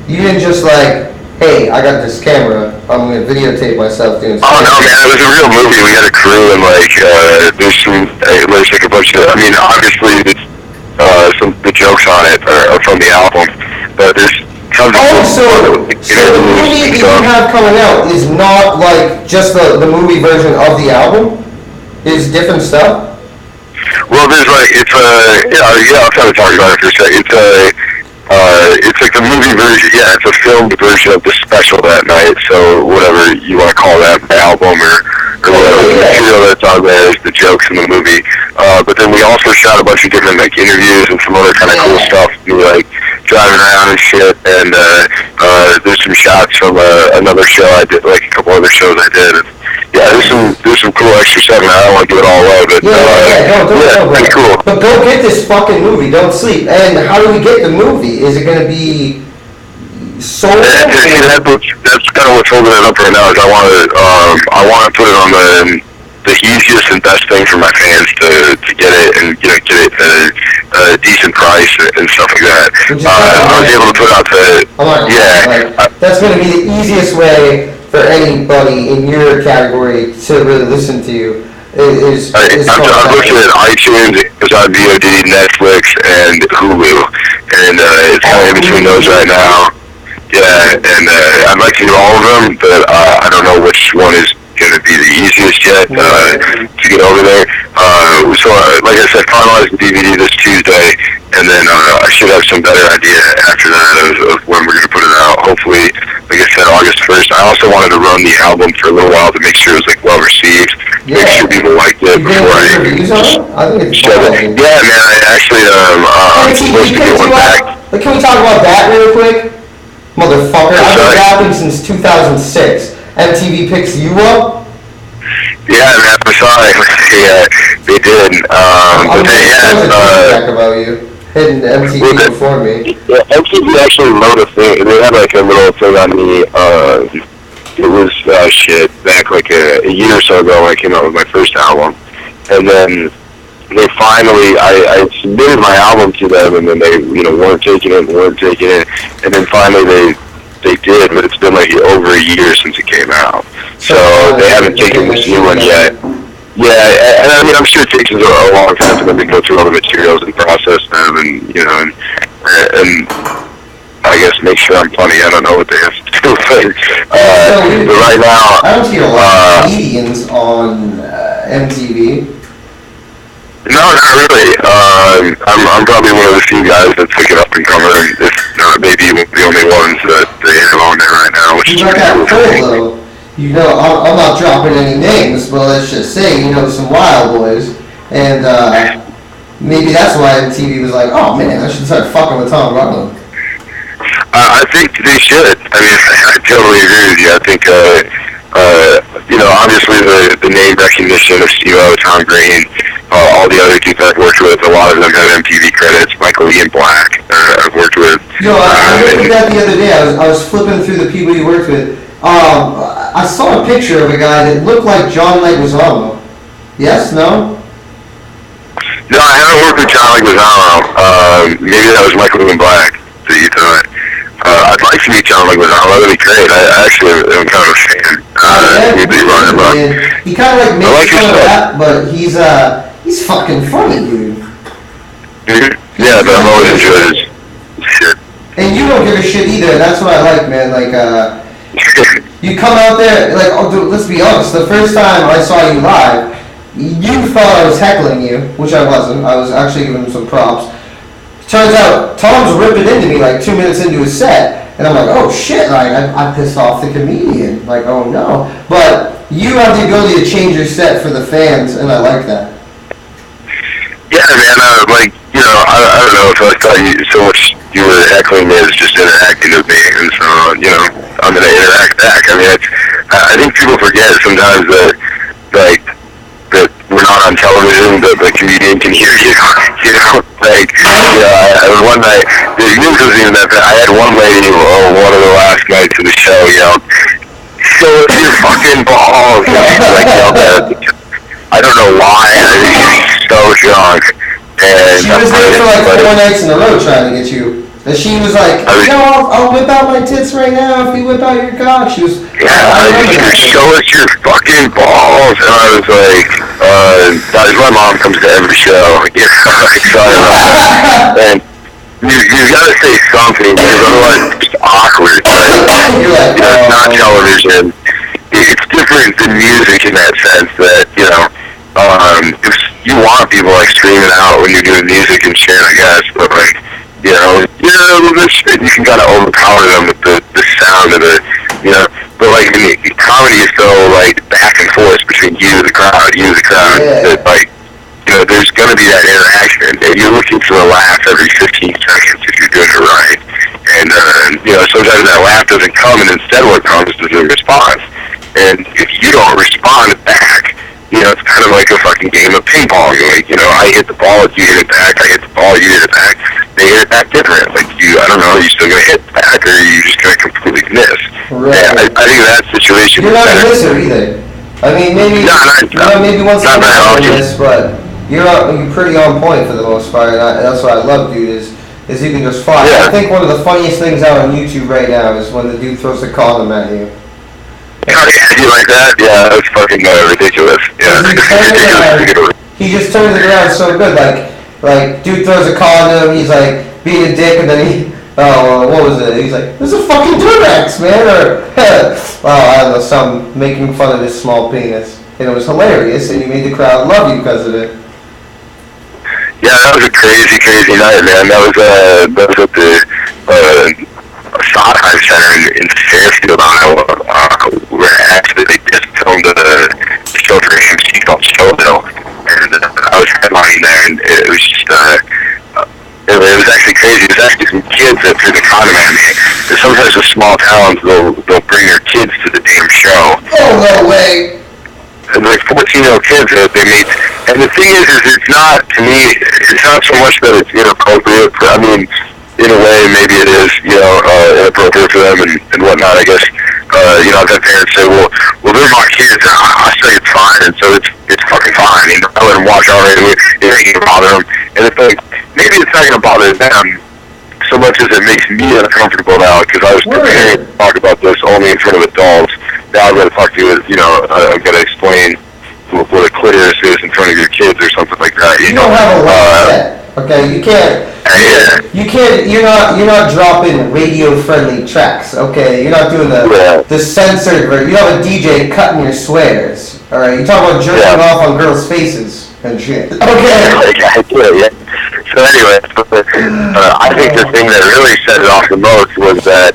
You didn't just like, hey, I got this camera, I'm going to videotape myself doing stuff. Oh, no, man, it was a real movie. We had a crew, and, like, there's like a bunch of, obviously, the jokes on it are from the album, but there's something. Oh, so the movie that you have coming out is not like just the movie version of the album? It's different stuff? Well, there's like, it's I'll kind of talk about it for a second. It's like the movie version, it's a filmed version of the special that night, so whatever you want to call that, the album or whatever, the material that's on there is the jokes in the movie. But then we also shot a bunch of different like interviews and some other kind of cool stuff, like driving around and shit, and there's some shots from another show I did, like a couple other shows I did. And, there's some cool extra stuff, and I don't want to give it all away, but don't, pretty cool. But go get this fucking movie, don't sleep. And how do we get the movie? Is it gonna be sold? That's kind of what's holding it up right now. Is I want to put it on the easiest and best thing for my fans to get it and get it at a decent price and stuff like that. I was able to put out that's gonna be the easiest way for anybody in your category to really listen to you. I'm looking at iTunes, it's on VOD, Netflix, and Hulu, and it's kind of in between those right now. Yeah, and I'd like to do all of them, but I don't know which one is going to be the easiest yet to get over there. So, like I said, finalize the DVD this Tuesday, and then I should have some better idea after that of when we're going to put it out. Hopefully, like I said, August 1st. I also wanted to run the album for a little while to make sure it was like well received, make sure people liked it before I think it's shove it. Yeah, man, I actually I'm supposed to get one back. Can we talk about that real quick? Motherfucker, I've been rapping since 2006. MTV picks you up? Yeah, man, I'm sorry. They did. But they had about you. Hitting MTV before me. Yeah, MTV actually wrote a thing. They had like a little thing on me. It was back like a year or so ago when I came out with my first album, and then they finally, I submitted my album to them, and then they, weren't taking it, and then finally they did, but it's been like over a year since it came out, so they haven't taken this new one yet. Yeah, and I mean, I'm sure it takes a long time for them to go through all the materials and process them, and I guess make sure I'm funny. I don't know what they have to do, but right now, I don't see a lot of comedians on MTV. No, not really. I'm probably one of the few guys that's picking up and coming, and if not, maybe the only ones that they have on there right now, which is pretty cool. I'm not dropping any names, but let's just say, some wild boys, and maybe that's why MTV was like, oh man, I should start fucking with Tom Garland. I think they should. I mean, I totally agree with you. I think, obviously the name recognition of Steve-O, Tom Green, all the other dudes I've worked with, a lot of them have MTV credits. Michael Ian Black, I've worked with. I looked at that the other day. I was flipping through the people you worked with. I saw a picture of a guy that looked like John Leguizamo. Yes? No? No, I haven't worked with John Leguizamo. Maybe that was Michael Ian Black that you thought. I'd like to meet John Leguizamo. That'd be great. I actually am kind of a fan. He kind of like makes fun of that, but he's fucking funny, dude. Yeah, but I'm always enjoyed his shit. And you don't give a shit either. That's what I like, man. Like, you come out there, like, dude, let's be honest. The first time I saw you live, you thought I was heckling you, which I wasn't. I was actually giving him some props. Turns out, Tom's ripping into me like 2 minutes into his set, and I'm like, oh shit, like, I pissed off the comedian. Like, oh no. But you have the ability to change your set for the fans, and I like that. Yeah, man, I don't know if I thought so much you were heckling me as just interacting with me, and so, I'm going to interact back. I mean, I think people forget sometimes that we're not on television, but the comedian can hear you, one night, the news wasn't even that bad. I had one lady, one of the last nights of the show, show us your fucking balls, yelled at. I don't know why, I think she's so drunk, and she was there for like 4 nights in a row trying to get you. And she was like, I'll whip out my tits right now if you whip out your cock. She was, show us your fucking balls. And I was like, my mom comes to every show. And you gotta say something, because otherwise awkward. But, You're like, it's not television. It's different than music in that sense that, if you want people like screaming out when you're doing music and shit, I guess, but like, this shit, you can kind of overpower them with the sound of the, but like comedy is so like back and forth between you and the crowd, that like, there's going to be that interaction, and you're looking for a laugh every 15 seconds if you're doing it right. And, sometimes that laugh doesn't come, and instead what comes is a response. And if you don't respond back, it's kind of like a fucking game of ping pong. Like, I hit the ball, you hit it back, I hit the ball, you hit it back. They hit it back different. Like, I don't know, are you still going to hit back, or are you just going to completely miss? Right. And I think that situation You're is not a better. misser either. I mean, maybe, maybe once in a while you miss, but you're pretty on point for the most part, and that's what I love, dude, is you can just fly. Yeah. I think one of the funniest things out on YouTube right now is when the dude throws the condom at you. Oh, yeah, you like that? Yeah, that's fucking ridiculous. Yeah, ridiculous. He just turns it around so good, like dude throws a condom, he's like being a dick, and then what was it? He's like, "This is a fucking Durex, man," or I don't know, some making fun of his small penis, and it was hilarious, and he made the crowd love you because of it. Yeah, that was a crazy, crazy night, man. That was at the Sondheim Center in Fairfield, Iowa, where actually they just filmed a show for AMC called Showville, and I was headlining there, and it was just, it was actually crazy. It was actually some kids that threw the condom at me. And sometimes with small towns, they'll bring their kids to the damn show. Oh, no way! And like 14-year-old kids that they meet. And the thing is it's not, to me, it's not so much that it's inappropriate. I mean, in a way, maybe it is, inappropriate for them and whatnot, I guess. I've had parents say, well, they're my kids, and I say it's fine, and so it's fucking fine. I let them watch already, it ain't gonna bother them. And it's like, maybe it's not gonna bother them so much as it makes me uncomfortable now, because I was prepared to talk about this only in front of adults. Now I'm gonna talk to you, I'm gonna explain what a clitoris is in front of your kids or something like that. You don't have a lot set, okay? You can't. You're not dropping radio-friendly tracks, okay? You're not doing the censored version. You don't have a DJ cutting your swears, all right? You talk about jerking off on girls' faces and shit. Okay. Yeah. So anyway, I think the thing that really set it off the most was that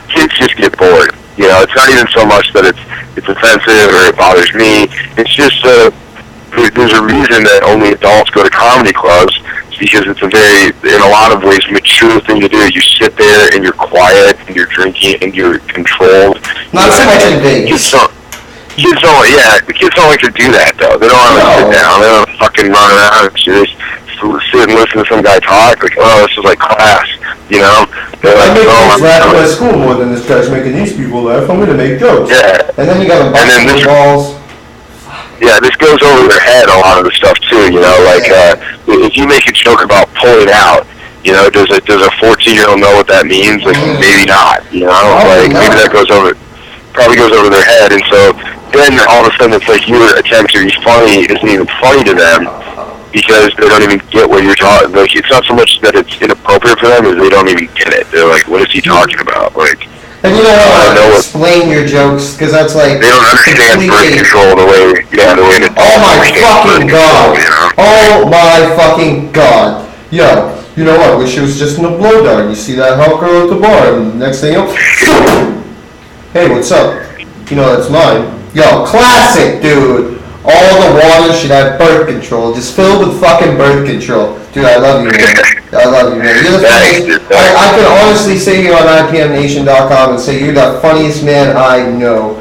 kids just get bored. It's not even so much that it's offensive or it bothers me. It's just there's a reason that only adults go to comedy clubs. Because it's a very, in a lot of ways, mature thing to do. You sit there and you're quiet and you're drinking and you're controlled. Not so much in Vegas. The kids don't like to do that though. They don't want to sit down. They don't fucking run around and just sit and listen to some guy talk. Like, oh, this is like class, They're I make kids laugh at school more than this guy's making these people laugh. I'm gonna make jokes. Yeah. And then you got a bunch of balls. Yeah, this goes over their head, a lot of the stuff too, if you make a joke about pulling out, does a 14-year-old know what that means? Like, maybe not, like, maybe that probably goes over their head, and so then all of a sudden it's like your attempt to be funny isn't even funny to them, because they don't even get what you're talking, like, it's not so much that it's inappropriate for them, as they don't even get it. They're like, what is he talking about? Like, and you don't want to explain your jokes, because that's like... They don't understand birth control the way it... Oh my fucking god! Oh my fucking god! Yo, you know what? I wish it was just in the blow dart. You see that hot girl at the bar, and next thing you know... Hey, what's up? That's mine. Yo, classic, dude! All the water should have birth control. Just filled with fucking birth control. Dude, I love you, man. I love you, man. You're the funniest. I can honestly say you're on IPMNation.com and say you're the funniest man I know.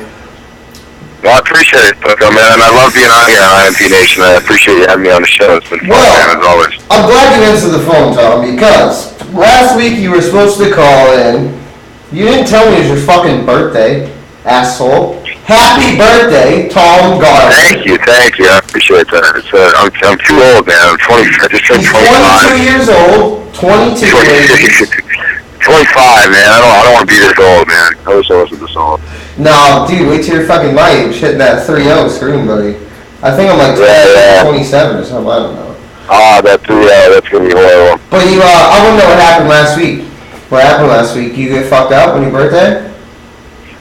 Well, I appreciate it, Bucko, man. And I love being on here on IMP Nation. I appreciate you having me on the show. It's been fun, man, as always. I'm glad you answered the phone, Tom, because last week you were supposed to call in. You didn't tell me it was your fucking birthday, asshole. Happy birthday, Tom Garland. Thank you. I appreciate that. I'm too old, man. I'm 20. I just turned 25. 22 years old. 22 years 25, man. I don't want to be this old, man. I wish I wasn't this old. No, dude, wait till you're fucking my age, hitting that 3-0 screen, buddy. I think I'm like 27 or something. I don't know. That's gonna be horrible. But I want to know what happened last week. What happened last week? You get fucked up on your birthday?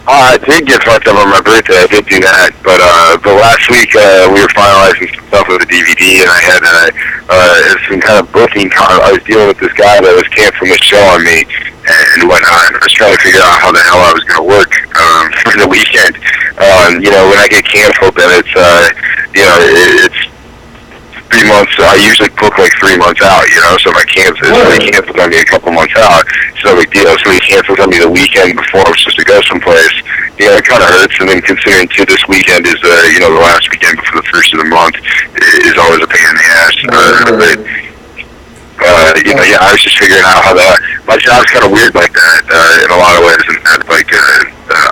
I did get fucked up on my birthday. I did do that, but last week we were finalizing some stuff with the DVD, and I had some kind of booking. I was dealing with this guy that was canceling the show on me and whatnot. I was trying to figure out how the hell I was going to work for the weekend. When I get canceled, then it's it's 3 months. I usually book like 3 months out, so if I cancel, somebody cancels on me a couple months out, it's no big deal. So he cancels on me the weekend before I'm supposed to go someplace. It kind of hurts, and then considering too this weekend is, the last weekend before the first of the month is always a pain in the ass. I was just figuring out how my job's kind of weird like that, in a lot of ways, and I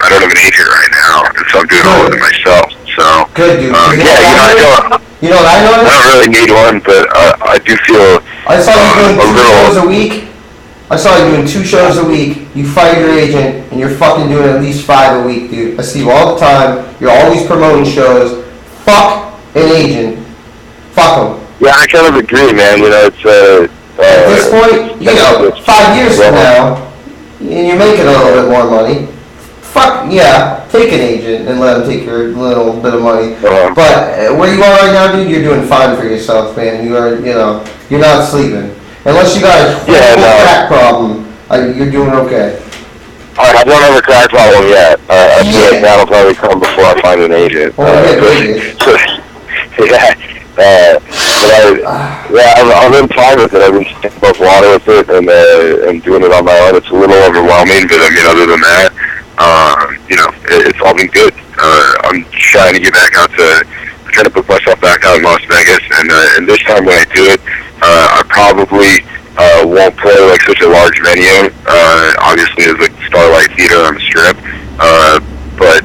don't have an agent right now, and so I'm doing all of it myself, so. Good, dude. I don't really need one, but I do feel I saw you doing a 2 little. shows a week. I saw you doing 2 shows a week. You fired your agent, and you're fucking doing at least 5 a week, dude. I see you all the time. You're always promoting shows. Fuck an agent. Fuck them. Yeah, I kind of agree, man. It's At this point, 5 years from now, and you're making a little bit more money. Fuck yeah, take an agent and let them take your little bit of money. But where you are right now, dude, you're doing fine for yourself, man. You are, you're not sleeping. Unless you got a crack problem, you're doing okay. I don't have a crack problem yet. I feel like that'll probably come before I find an agent. I'm in fine with it. I've been staying above water with it and doing it on my own. It's a little overwhelming, but other than that, it's all been good. I'm trying to get back out trying to put myself back out in Las Vegas, and this time when I do it, I probably won't play like such a large venue. Obviously, it's like Starlight Theater on the Strip, but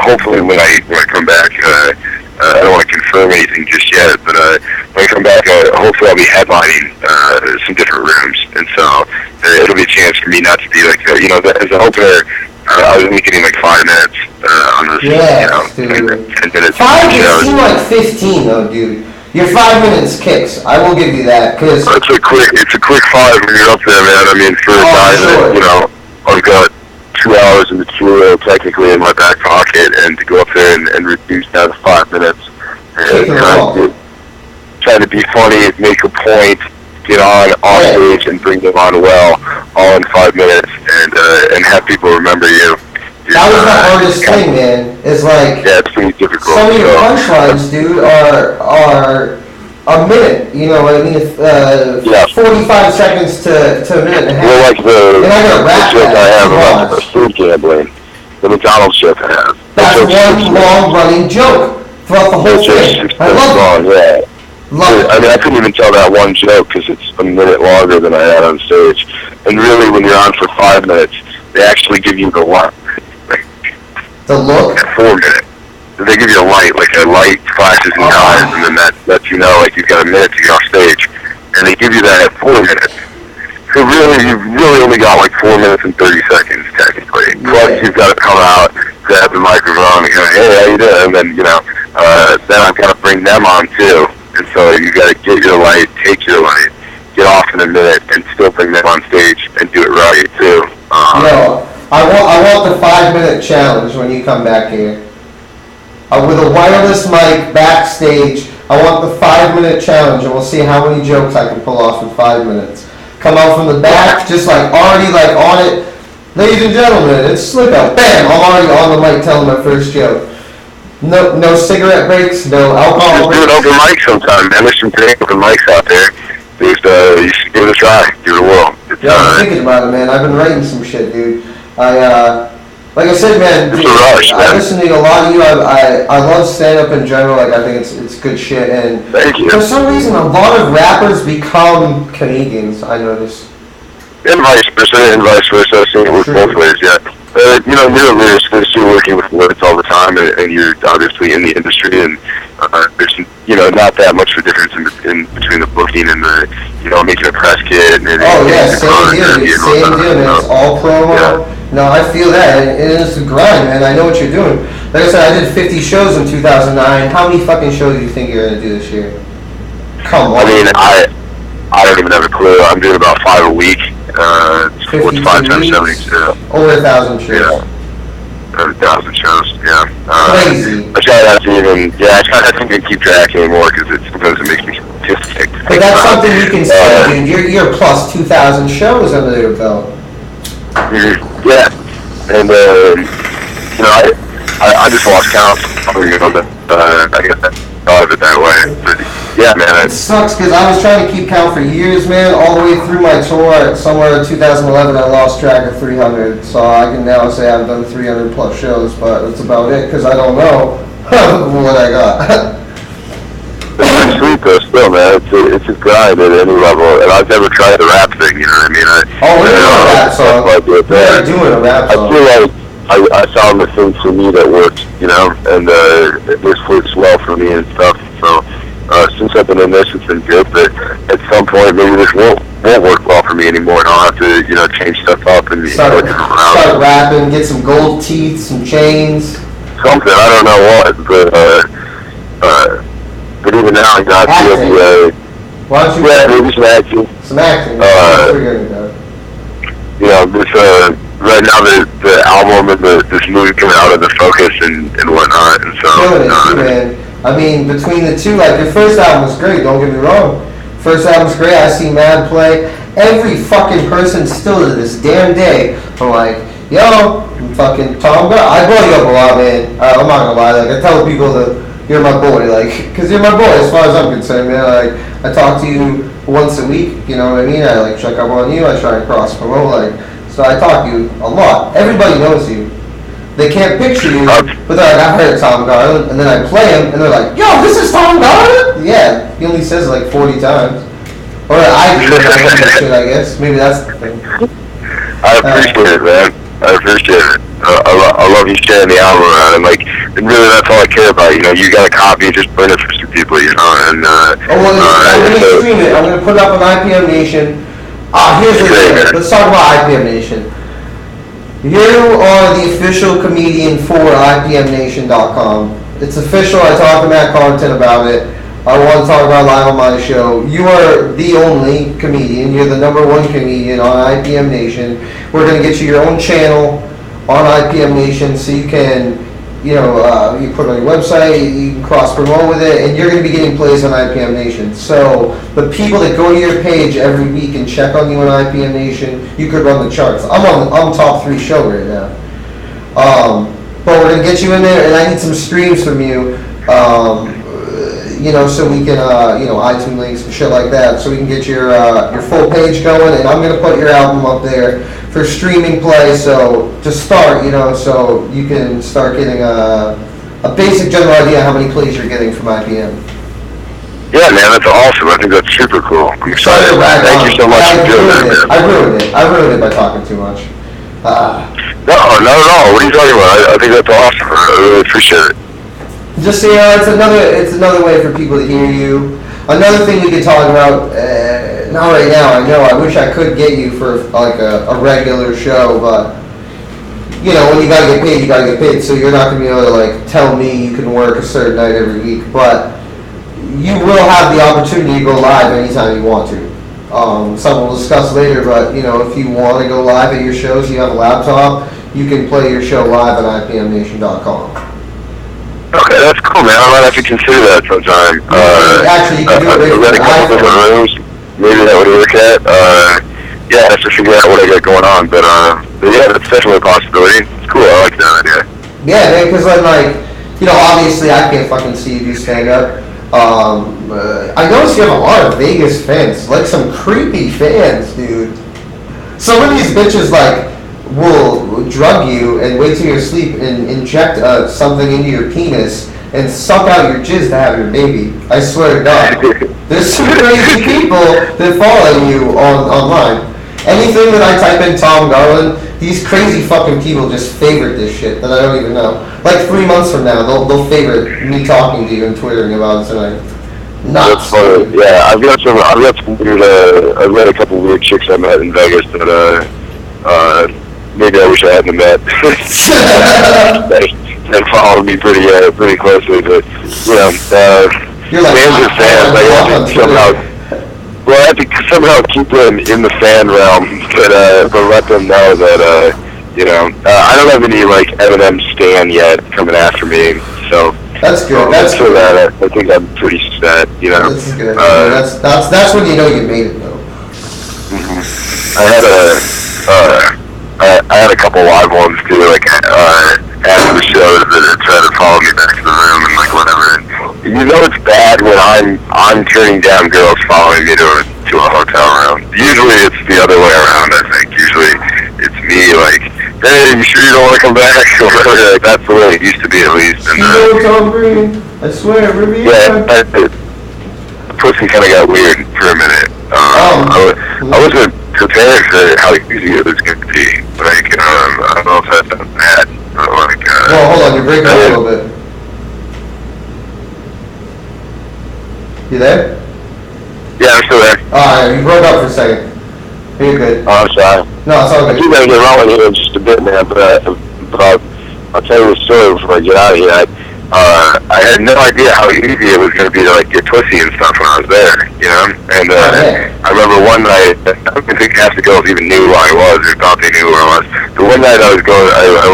hopefully when I come back, I don't want to confirm anything just yet, but when I come back, hopefully I'll be headlining some different rooms, and so it'll be a chance for me not to be like, as an opener, I was only getting like 5 minutes on those, dude. 10 minutes. 5 minutes seem like 15 though, dude. Your 5 minutes kicks. I will give you that, cause it's a quick 5 when you're up there, man. I mean, for a guy that, I've got 2 hours of material technically in my back pocket, and to go up there and reduce that to 5 minutes, and trying to be funny, make a point, get on stage and bring them on well, all in 5 minutes, and have people remember you. That was the hardest thing, man. Is like, it's pretty difficult. Some of your punchlines, dude, are a minute. 45 seconds to a minute and a half. Well, like the joke I have about the food gambling, the McDonald's joke I have. That's one long running joke throughout the whole thing. I love it. I mean, I couldn't even tell that one joke because it's a minute longer than I had on stage. And really, when you're on for 5 minutes, they actually give you the light. The look? 4 minutes. They give you a light, like a light flashes in your eyes, and then that lets you know, like, you've got a minute to get off stage. And they give you that at 4 minutes. So really, you've really only got like 4 minutes and 30 seconds, technically. Plus, you've got to come out, grab the microphone, and go, hey, how you doing? And then, then I've got to bring them on, too. And so you got to get your light, take your light, get off in a minute, and still bring them on stage and do it right too. I want the 5 minute challenge when you come back here. With a wireless mic backstage, I want the 5 minute challenge, and we'll see how many jokes I can pull off in 5 minutes. Come out from the back, just like already like on it. Ladies and gentlemen, it's SLiCKO's. Bam! I'm already on the mic telling my first joke. No cigarette breaks, no alcohol breaks. Just do an open mic sometime, man. There's some great open mics out there. You should give it a try. Give it a whirl. I'm thinking about it, man. I've been writing some shit, dude. Like I said, man, it's a rush, I listen to a lot of you. I love stand-up in general. Like, I think it's good shit. And thank you. For some reason, a lot of rappers become comedians, I notice. And vice versa. I've seen it work both ways, yeah. You're a lyricist, you're working with words all the time, and you're obviously in the industry, and there's, not that much of a difference in between the booking and the, making a press kit. And same deal, man. It's all promo. Yeah. No, I feel that, and it's the grind, man. I know what you're doing. Like I said, I did 50 shows in 2009. How many fucking shows do you think you're going to do this year? Come on. I mean, I don't even have a clue. I'm doing about 5 a week, What's 5 times 72? Over 1,000 shows. Yeah. 1,000 shows, yeah. Crazy. I try not to even keep track anymore because sometimes it makes me feel sick. But that's something you can say, dude. You're plus 2,000 shows under your belt. Yeah, and I just lost count. I guess I thought of it that way. But yeah, man. It sucks because I was trying to keep count for years, man. All the way through my tour, somewhere in 2011, I lost track of 300. So I can now say I've done 300 plus shows, but that's about it because I don't know what I got. It's sweet though, still, man. It's a grind at any level, and I've never tried the rap thing. You know what I mean? We're doing a rap song. We're doing a rap song. I feel like I found the thing for me that works, you know, and this works well for me and stuff. So since I've been in this, it's been good. But at some point, maybe this won't work well for me anymore, and I'll have to, change stuff up and start rapping, get some gold teeth, some chains. Something, I don't know what, but even now I got to why don't you maybe some acting. Some acting. That's pretty good about it. This right now the album and this movie coming out of the focus and whatnot, and so killing it, man. I mean, between the two, like your first album was great. Don't get me wrong. First album's great. I see Mad play. Every fucking person still to this damn day. I'm like, yo, I'm fucking Tom Gar. I blow you up a lot, man. I'm not gonna lie. Like I tell people that you're my boy, like, cause you're my boy as far as I'm concerned, man. Like I talk to you once a week. You know what I mean? I like check up on you. I try and cross promote, like. So I talk to you a lot. Everybody knows you. They can't picture you, but they're like, I heard Tom Garland, and then I play him, and they're like, yo, this is Tom Garland? Yeah, he only says it like 40 times. Or I do shit, I guess. Maybe that's the thing. I appreciate it, man. I appreciate it. I love you sharing the album around, and and really that's all I care about. You got a copy, just burn it for some people, and I'm gonna stream it. I'm gonna put it up on IPM Nation. Here's the thing. Let's talk about IPM Nation. You are the official comedian for IPMNation.com. It's official. I talked to Matt Carlton about it. I want to talk about it live on my show. You are the only comedian. You're the #1 comedian on IPM Nation. We're going to get you your own channel on IPM Nation so you can, you put it on your website, you can cross-promote with it, and you're going to be getting plays on IPM Nation. So the people that go to your page every week and check on you on IPM Nation, you could run the charts. I'm top 3 show right now. But we're going to get you in there, and I need some streams from you, so we can, iTunes links and shit like that, so we can get your full page going, and I'm going to put your album up there for streaming play, so to start, so you can start getting a basic general idea how many plays you're getting from IPM. Yeah, man, that's awesome. I think that's super cool. I'm excited. Thank you so much for doing that, man. I ruined it by talking too much. No, not at all. What are you talking about? I think that's awesome. I really appreciate it. Just it's another way for people to hear you. Another thing we could talk about. Not right now, I know. I wish I could get you for like a regular show, but when you gotta get paid, you gotta get paid. So you're not gonna be able to tell me you can work a certain night every week, but you will have the opportunity to go live anytime you want to. Some we'll discuss later, but if you want to go live at your shows, you have a laptop, you can play your show live at IPMNation.com. Okay, that's cool, man. I might have to consider that sometime. Actually, you can do it right from the different rooms. Maybe that would work at. I have to figure out what I got going on, but yeah, that's definitely a possibility. It's cool. I like that idea. Yeah, man, because obviously I can't fucking see you do stand-up. I noticed you have a lot of Vegas fans, some creepy fans, dude. Some of these bitches will drug you and wait till you're asleep and inject something into your penis and suck out your jizz to have your baby. I swear to God. There's some crazy people that follow you online. Anything that I type in Tom Garland, these crazy fucking people just favorite this shit that I don't even know. 3 months from now, they'll favorite me talking to you and twittering about it tonight. That's funny. Yeah, I've got some weird. I've met a couple weird chicks I met in Vegas that maybe I wish I hadn't met. They followed me pretty closely, but fans are fans. I have to somehow keep them in the fan realm but let them know that I don't have any like Eminem stan yet coming after me, so. That's good. That's for good. that. I think I'm pretty set. That's good. That's when you know you made it, though. I had a couple live ones too, like after the show that tried to follow me back to the room and like whatever. And it's bad when I'm turning down girls following me to a hotel room. Usually it's the other way around. I think usually it's me like, hey, you sure you don't want to come back? Or whatever. Like, that's the way it used to be at least. And, Tom Green, I swear, the pussy kind of got weird for a minute. I wasn't prepared for how easy it was going to be. Like, I don't know if that sounds bad. But like, well, hold on, you're breaking up a little bit. You there? Yeah, I'm still there. Alright, you broke up for a second. You're good. Oh, I'm sorry. No, it's all I good. keep going to get wrong with you in just a bit, man, but I'll tell you the story before I get out of here. I had no idea how easy it was going to be to like get pussy and stuff when I was there, And I remember one night, I don't think half the girls even knew who I was or thought they knew who I was. But one night I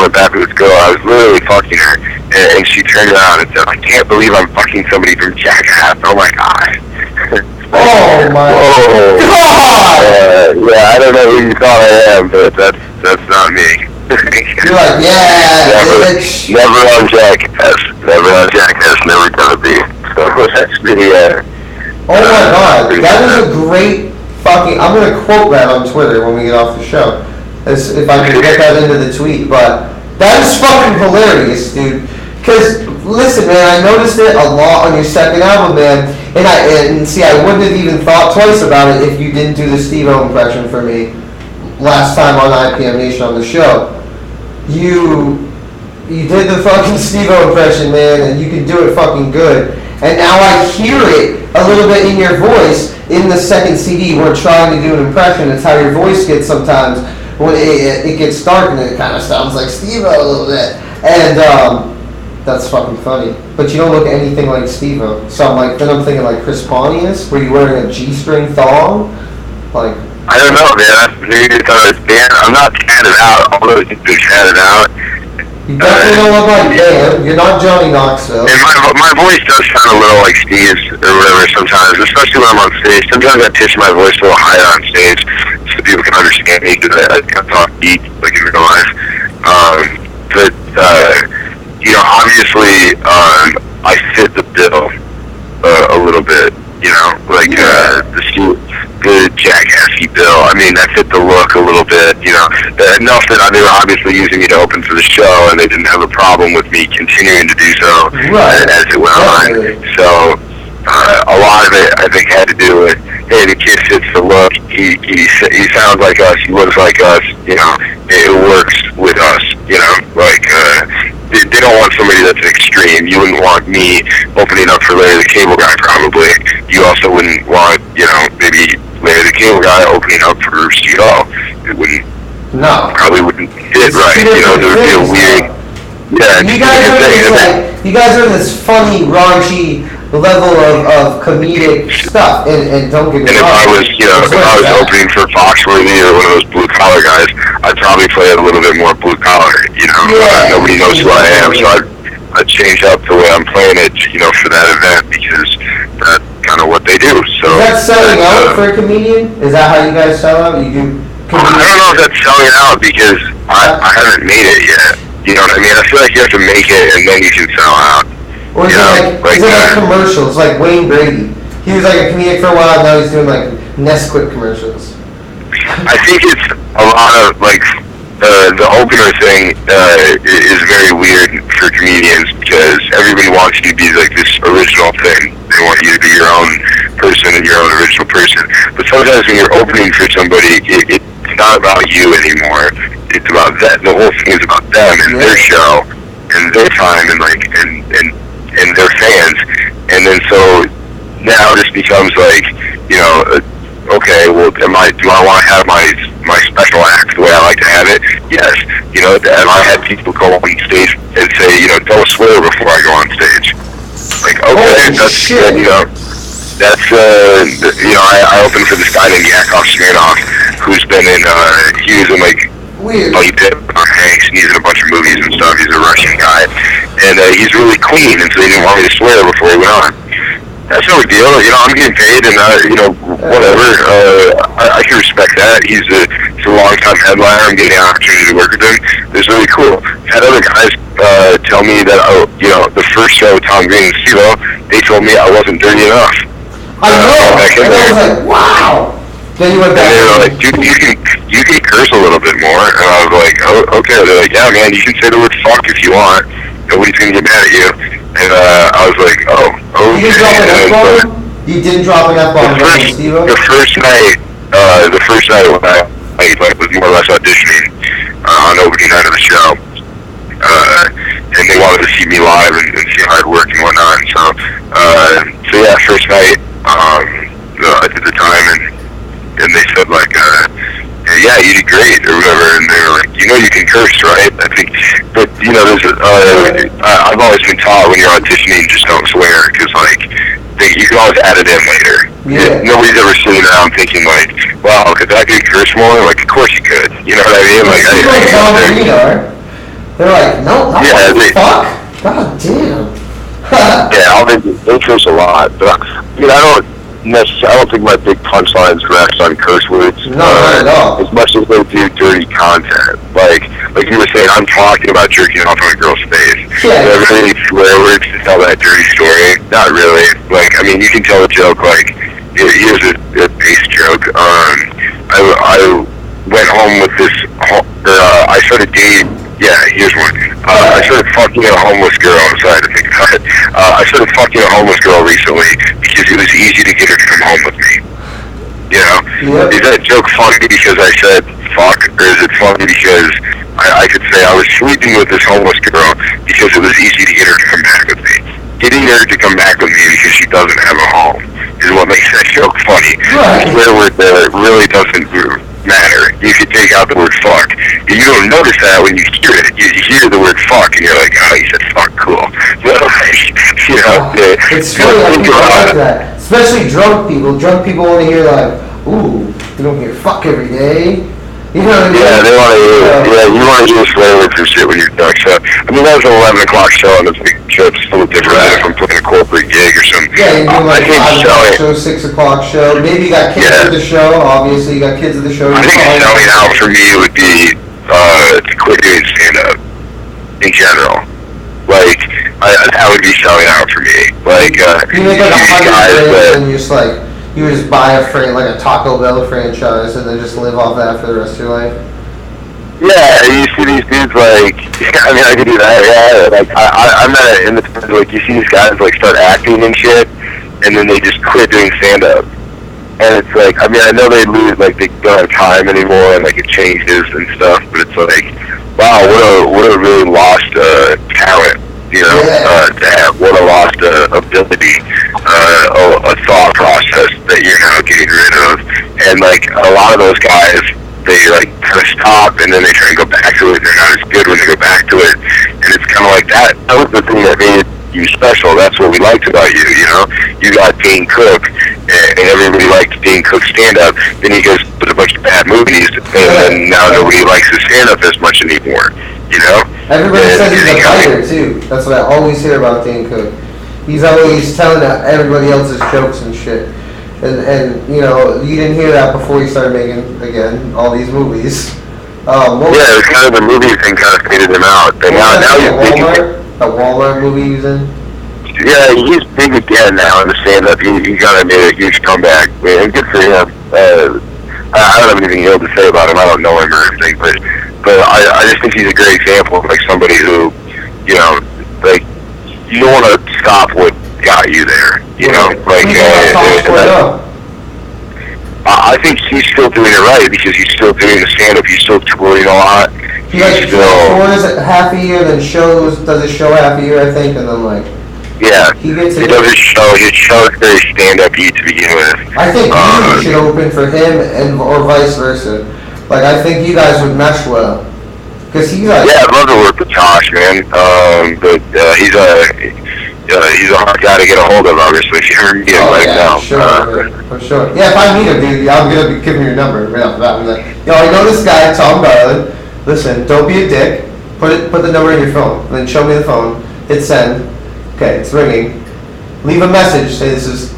went back to this girl, I was literally fucking her, and she turned around and said, I can't believe I'm fucking somebody from Jackass. Oh my god. Oh my god! Yeah, I don't know who you thought I am, but that's not me. You're like, yeah, bitch. Never on Jackass. Never gonna be. So that's the, oh my god, that is a great fucking, I'm gonna quote that on Twitter when we get off the show. If I can get that into the tweet, but that is fucking hilarious, dude. Cause, listen man, I noticed it a lot on your second album, man, and see, I wouldn't have even thought twice about it if you didn't do the Steve-O impression for me last time on IPM Nation on the show. You did the fucking Steve-O impression, man, and you can do it fucking good. And now I hear it a little bit in your voice in the second CD. We're trying to do an impression. It's how your voice gets sometimes when it gets dark and it kind of sounds like Steve-O a little bit. And that's fucking funny. But you don't look anything like Steve-O. So I'm thinking like Chris Pontius, were you wearing a G-string thong? Like, I don't know, man. I'm not tatted out, although it's been tatted out. You definitely don't look like Dan. You're not Johnny Knoxville. And my voice does sound a little like Steve's or whatever sometimes, especially when I'm on stage. Sometimes I pitch my voice a little higher on stage so people can understand me because I talk deep like in real life. But obviously, I fit the bill a little bit. The Jackassy bill. I mean, that fit the look a little bit, enough that they were obviously using me to open for the show, and they didn't have a problem with me continuing to do so as it went on. So, a lot of it, I think, had to do with, hey, the kid fits the look, he sounds like us, he looks like us, it works with us, they don't want somebody that's extreme. You wouldn't want me opening up for Larry the Cable Guy, probably. You also wouldn't want, maybe Larry the Cable Guy opening up for C.O. It wouldn't. No. Probably wouldn't fit right. There would be a weird. Yeah. You guys are this funny, raunchy level of comedic stuff, and don't get me wrong. And if I was opening for Foxworthy or one of those blue collar guys, I'd probably play it a little bit more blue collar. Nobody knows who I am, so I'd change up the way I'm playing it, for that event because that's kind of what they do. So is that selling out for a comedian? Is that how you guys sell out? You do? I don't know if that's selling out because I haven't made it yet. You know what I mean? I feel like you have to make it and then you can sell out. Or is it like commercials, like Wayne Brady? He was like a comedian for a while, now he's doing like Nesquik commercials. I think it's a lot of like the opener thing is very weird for comedians because everybody wants you to be like this original thing. They want you to be your own person and your own original person. But sometimes when you're opening for somebody, it's not about you anymore. It's about that. The whole thing is about them and their show and their time and and their fans. And then so now this becomes like, okay, well, do I want to have my special act the way I like to have it? Yes. And I had people go on stage and say, don't swear before I go on stage. Like, okay, I opened for this guy named Yakov Smirnoff, who's been in, he was in like, Weird. he did Hanks, and he's in a bunch of movies and stuff. He's a Russian guy, and he's really clean, and so he didn't want me to swear before he went on. That's no big deal. You know, I'm getting paid, and whatever. I can respect that. He's a long-time headliner. I'm getting the opportunity to work with him. It's really cool. Had other guys tell me that, the first show with Tom Green and Steve-O, they told me I wasn't dirty enough. I know. Back in And I there. was like, wow. Then you went And back. they were like, dude, you can curse a little bit more. And I was like, oh, okay. They're like, yeah, man, you can say the word fuck if you want. Nobody's gonna get mad at you. And I was like, oh, okay. You didn't drop an F-bomb? The first night when I was more or less auditioning on opening night of the show, and they wanted to see me live and see how I'd work and whatnot. So yeah, first night, I did the time, and they said like, yeah, you did great or whatever, and they were like, you can curse, right? I think, but there's I've always been taught when you're auditioning, just don't swear, because like you can always add it in later. Yeah. Nobody's ever sitting around thinking like, wow, could that guy curse more? Like, of course you could. You know what I mean? Like, they're like, no, not yeah, fuck. God damn. Yeah, they curse a lot, but I don't think my big punchlines rest on curse words. No, not at all. As much as they do dirty content. Like you were saying, I'm talking about jerking off on a girl's face. Yeah. Do I really need swear words to tell that dirty story? Not really. Like, I mean, you can tell a joke, like, here's a base joke. I went home with this, I started dating, yeah, here's one. I started fucking a homeless girl. I'm sorry to think about it. I started fucking a homeless girl recently because it was easy to get her to come home with me. You know? Yep. Is that joke funny because I said fuck, or is it funny because I could say I was sleeping with this homeless girl because it was easy to get her to come back with me? Getting her to come back with me because she doesn't have a home is what makes that joke funny. Right. The swear word there really doesn't matter. You could take out the word fuck. You don't notice that when you hear it. You hear the word fuck and you're like, oh, he said fuck, cool. But, It's funny how people like that. Especially drunk people. Drunk people want to hear like, ooh, you don't hear fuck every day. You know what I mean? Yeah, they want to hear, you want to hear swear words and shit when you're drunk. So, I mean, that was an 11 o'clock show and it's big show. It's a little different than if I'm playing a corporate gig or something. Yeah, you do like I think 5 o'clock selling, show, 6 o'clock show. Maybe you got kids at the show. Obviously, you got kids at the show. I think selling out for me would be to quit doing stand-up in general. Like, that would be selling out for me. Like, you make like these guys $100 and you just like, you just buy like a Taco Bell franchise and then just live off that for the rest of your life. yeah, you see these dudes like, I mean, I could do that, yeah. Like, I'm not in the, like, you see these guys like start acting and shit, and then they just quit doing stand-up. And it's like, I mean, I know they lose, like, they don't have time anymore, and like it changes and stuff, but it's like, wow, what a really lost talent, you know, to have, what a lost ability, a thought process that you're now getting rid of. And like, a lot of those guys, they like kind of stop and then they try and go back to it. They're not as good when they go back to it, and it's kind of like that. That was the thing that made you special. That's what we liked about you. You know, you got Dane Cook, and everybody liked Dane Cook's stand-up. Then he goes put a bunch of bad movies, and then now nobody likes his stand-up as much anymore. You know, everybody says he's a fighter too. That's what I always hear about Dane Cook. He's always telling everybody else's jokes and shit. And you know, you didn't hear that before you started making, again, all these movies. Yeah, it was kind of the movie thing kind of faded him out. And now he's big again. That Walmart movie he was in? Yeah, he's big again now in the stand-up. He kind of made a huge comeback. And good for him. I don't have anything ill to say about him. I don't know him or anything. But I just think he's a great example of like somebody who, you know, like, you don't want to stop what got you there, you know, like, I think he's still doing it right because he's still doing the stand-up, he's still touring a lot. He like tours half a year, then does a show half a year, I think, and then like, yeah, he does his show is very stand-up-y to begin with. I think you should open for him or vice versa. Like, I think you guys would mesh well. Cause he's like, yeah, I'd love to work with Josh, man. But he's a hard guy to get a hold of, obviously. If you ever meet him, Oh, let him yeah, know. for sure. Yeah, if I meet him, dude, I'm gonna be giving you your number right off the bat. I'm like, yo, I know this guy, Tom Garland. Listen, don't be a dick. Put the number in your phone, and then show me the phone. Hit send. Okay, it's ringing. Leave a message. Say this is.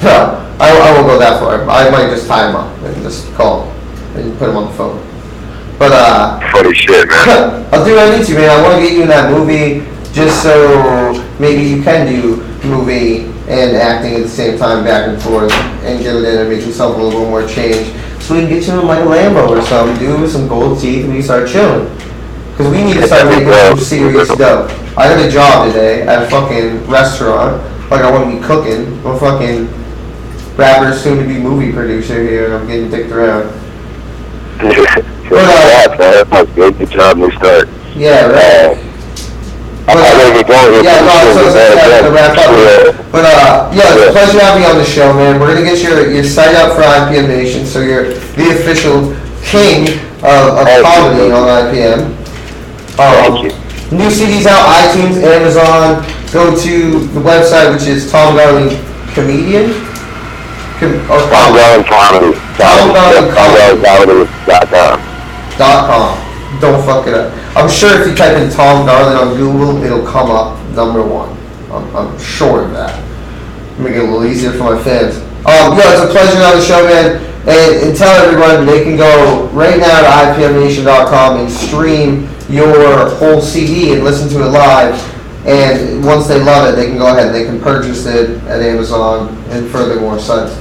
No, I won't go that far. I might just tie him up and just call him and put him on the phone. But Funny shit, man. I'll do what I need to, man. I want to get you in that movie just so maybe you can do movie and acting at the same time, back and forth, and get it in and make yourself a little more change. So we can get you in like a Lambo or something, dude, with some gold teeth, and we start chilling. Because we need to start making some serious dough. I got a job today at a fucking restaurant. Like I want to be cooking. I'm a fucking rapper, soon to be movie producer here, and I'm getting dicked around. That sounds good. Good job, new start. Yeah, right. I think we're going here. Yeah, no, so it's to wrap up. But yeah, it's a pleasure having you on the show, man. We're gonna get your site up for IPM Nation, so you're the official king of comedy on IPM. Thank you. New CDs out, iTunes, Amazon. Go to the website, which is Tom Garland Comedian. Tom Garland Comedy. TomGarlandComedy.com. Don't fuck it up. I'm sure if you type in Tom Garland on Google, it'll come up #1. I'm sure of that. Make it a little easier for my fans. Yeah, it's a pleasure on the show, man. And tell everyone they can go right now to IPMNation.com and stream your whole CD and listen to it live. And once they love it, they can go ahead and they can purchase it at Amazon and furthermore sites.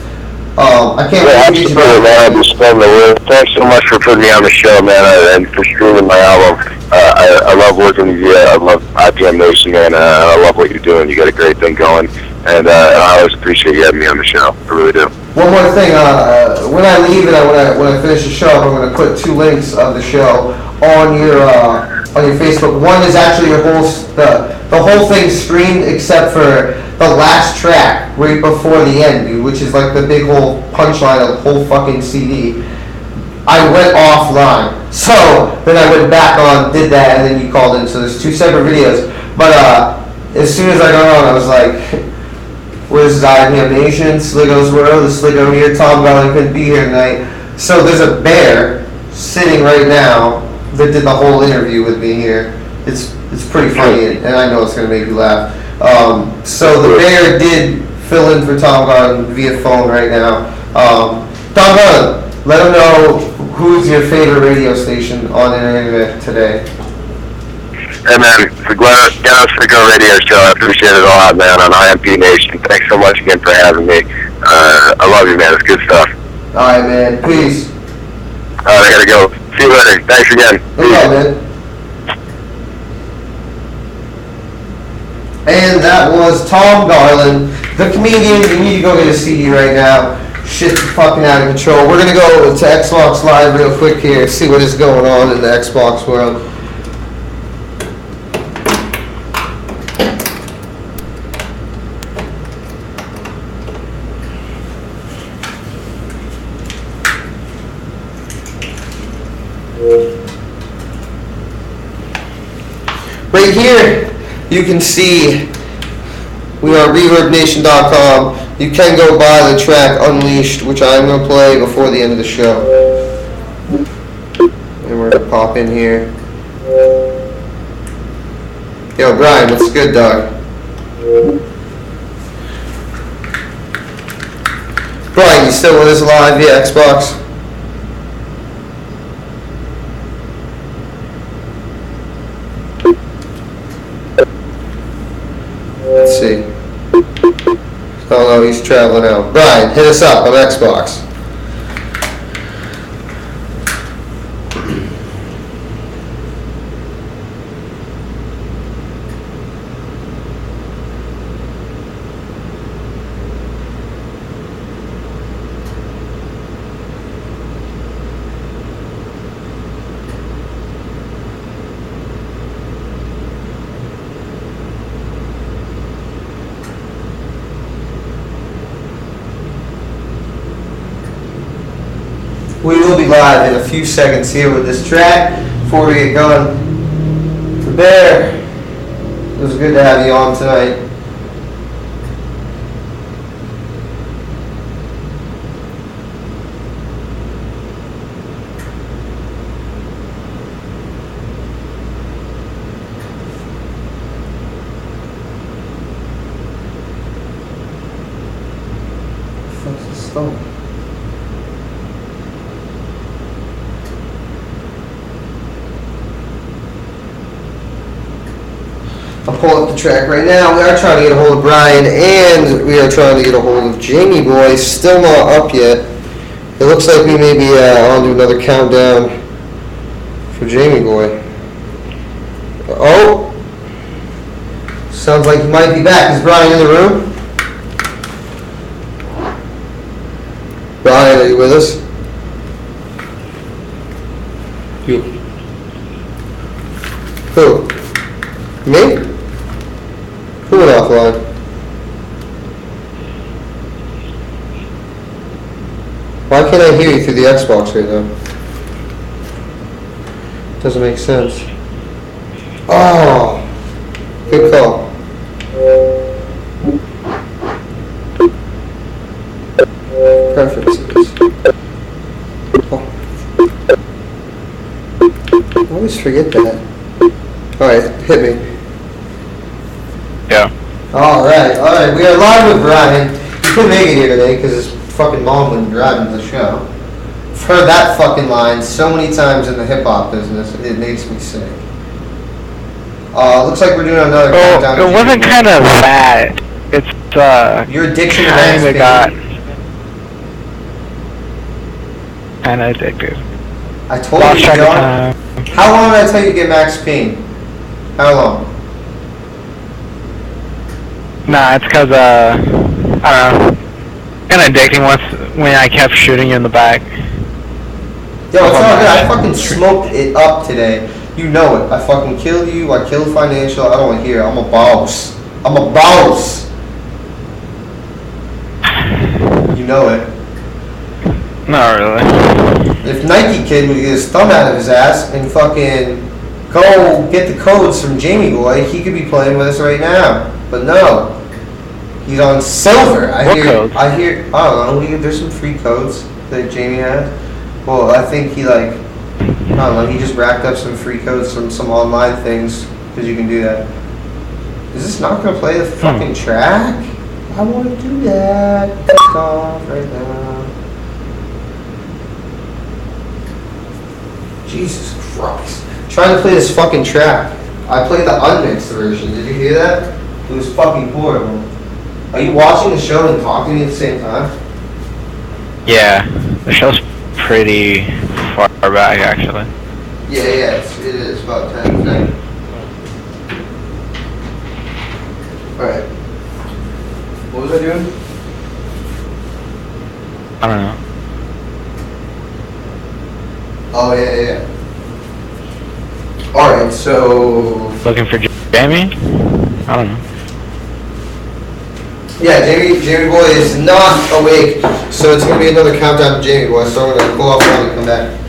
I can't wait to meet you. Man, just spreading the word. Thanks so much for putting me on the show, man, and for streaming my album. I love working with you. I love IPM Nation, man. I love what you're doing. You got a great thing going, and I always appreciate you having me on the show. I really do. One more thing. When I leave and when I finish the show, I'm going to put 2 links of the show on your Facebook. One is actually your the whole thing streamed except for the last track right before the end, dude, which is like the big whole punchline of the whole fucking CD. I went offline, so then I went back on, did that, and then you called in. So there's 2 separate videos. But as soon as I got on, I was like, "Where's IPM Nation? SLiCKO's World. The SLiCKO here. Tom Garland couldn't be here tonight." So there's a bear sitting right now that did the whole interview with me here. It's pretty funny, and I know it's gonna make you laugh. So the bear did fill in for Tom Garland via phone right now. Tom Garland, let him know who's your favorite radio station on the internet today. Hey man, the SLiCKO radio show. I appreciate it a lot, man. On IMP Nation. Thanks so much again for having me. I love you, man. It's good stuff. All right, man. Peace. All right, I gotta go. See you later. Thanks again. No problem, man. And that was Tom Garland, the comedian. You need to go get a CD right now. Shit's fucking out of control. We're gonna go to Xbox Live real quick here, see what is going on in the Xbox world. Right here, you can see we are ReverbNation.com. You can go buy the track Unleashed, which I'm going to play before the end of the show. And we're going to pop in here. Yo, Brian, what's good, dog? Brian, you still with us live via Xbox? Let's see. Oh no, he's traveling out. Brian, hit us up on Xbox. We will be live in a few seconds here with this track before we get going. The Bear, it was good to have you on tonight. fuck's this phone? I'll pull up the track right now. We are trying to get a hold of Brian, and we are trying to get a hold of Jamie Boy. Still not up yet. It looks like we may be on to another countdown for Jamie Boy. Oh! Sounds like he might be back. Is Brian in the room? Brian, are you with us? You. Who? Me? Who went offline? Why can't I hear you through the Xbox right now? Doesn't make sense. Oh! Good call. Preferences. Oh. I always forget that. Alright, hit me. Yeah. Alright. We are live with Brian. He couldn't make it here today because his fucking mom wouldn't drive him to the show. I've heard that fucking line so many times in the hip-hop business, it makes me sick. Looks like we're doing another countdown. It wasn't kind of that. It's, Your addiction to kind of got Max kind of addicted. Payne. I told Lost you, track of John. time. How long did I tell you to get Max Payne? How long? Nah, it's because, I don't know. Kind of addicting when I kept shooting you in the back. Yo, it's all good. I fucking smoked it up today. You know it. I fucking killed you. I killed Financial. I don't want to hear it. I'm a boss. I'm a boss. You know it. Not really. If Nike Kid would get his thumb out of his ass and fucking go get the codes from Jamie Boy, he could be playing with us right now. But no. He's on silver. I don't know, there's some free codes that Jamie has. Well, I think he I don't know, he just racked up some free codes from some online things, because you can do that. Is this not going to play the fucking track? I want to do that. Fuck off right now. Jesus Christ. Trying to play this fucking track. I played the unmixed version. Did you hear that? It was fucking horrible. Are you watching the show and talking to me at the same time? Yeah, the show's pretty far back, actually. Yeah, it is about 10. Alright. What was I doing? I don't know. Oh, yeah. Alright, so... Looking for Jamie? I don't know. Yeah, Jamie Boy is not awake, so it's going to be another countdown to Jamie Boy, so I'm going to go offline and come back.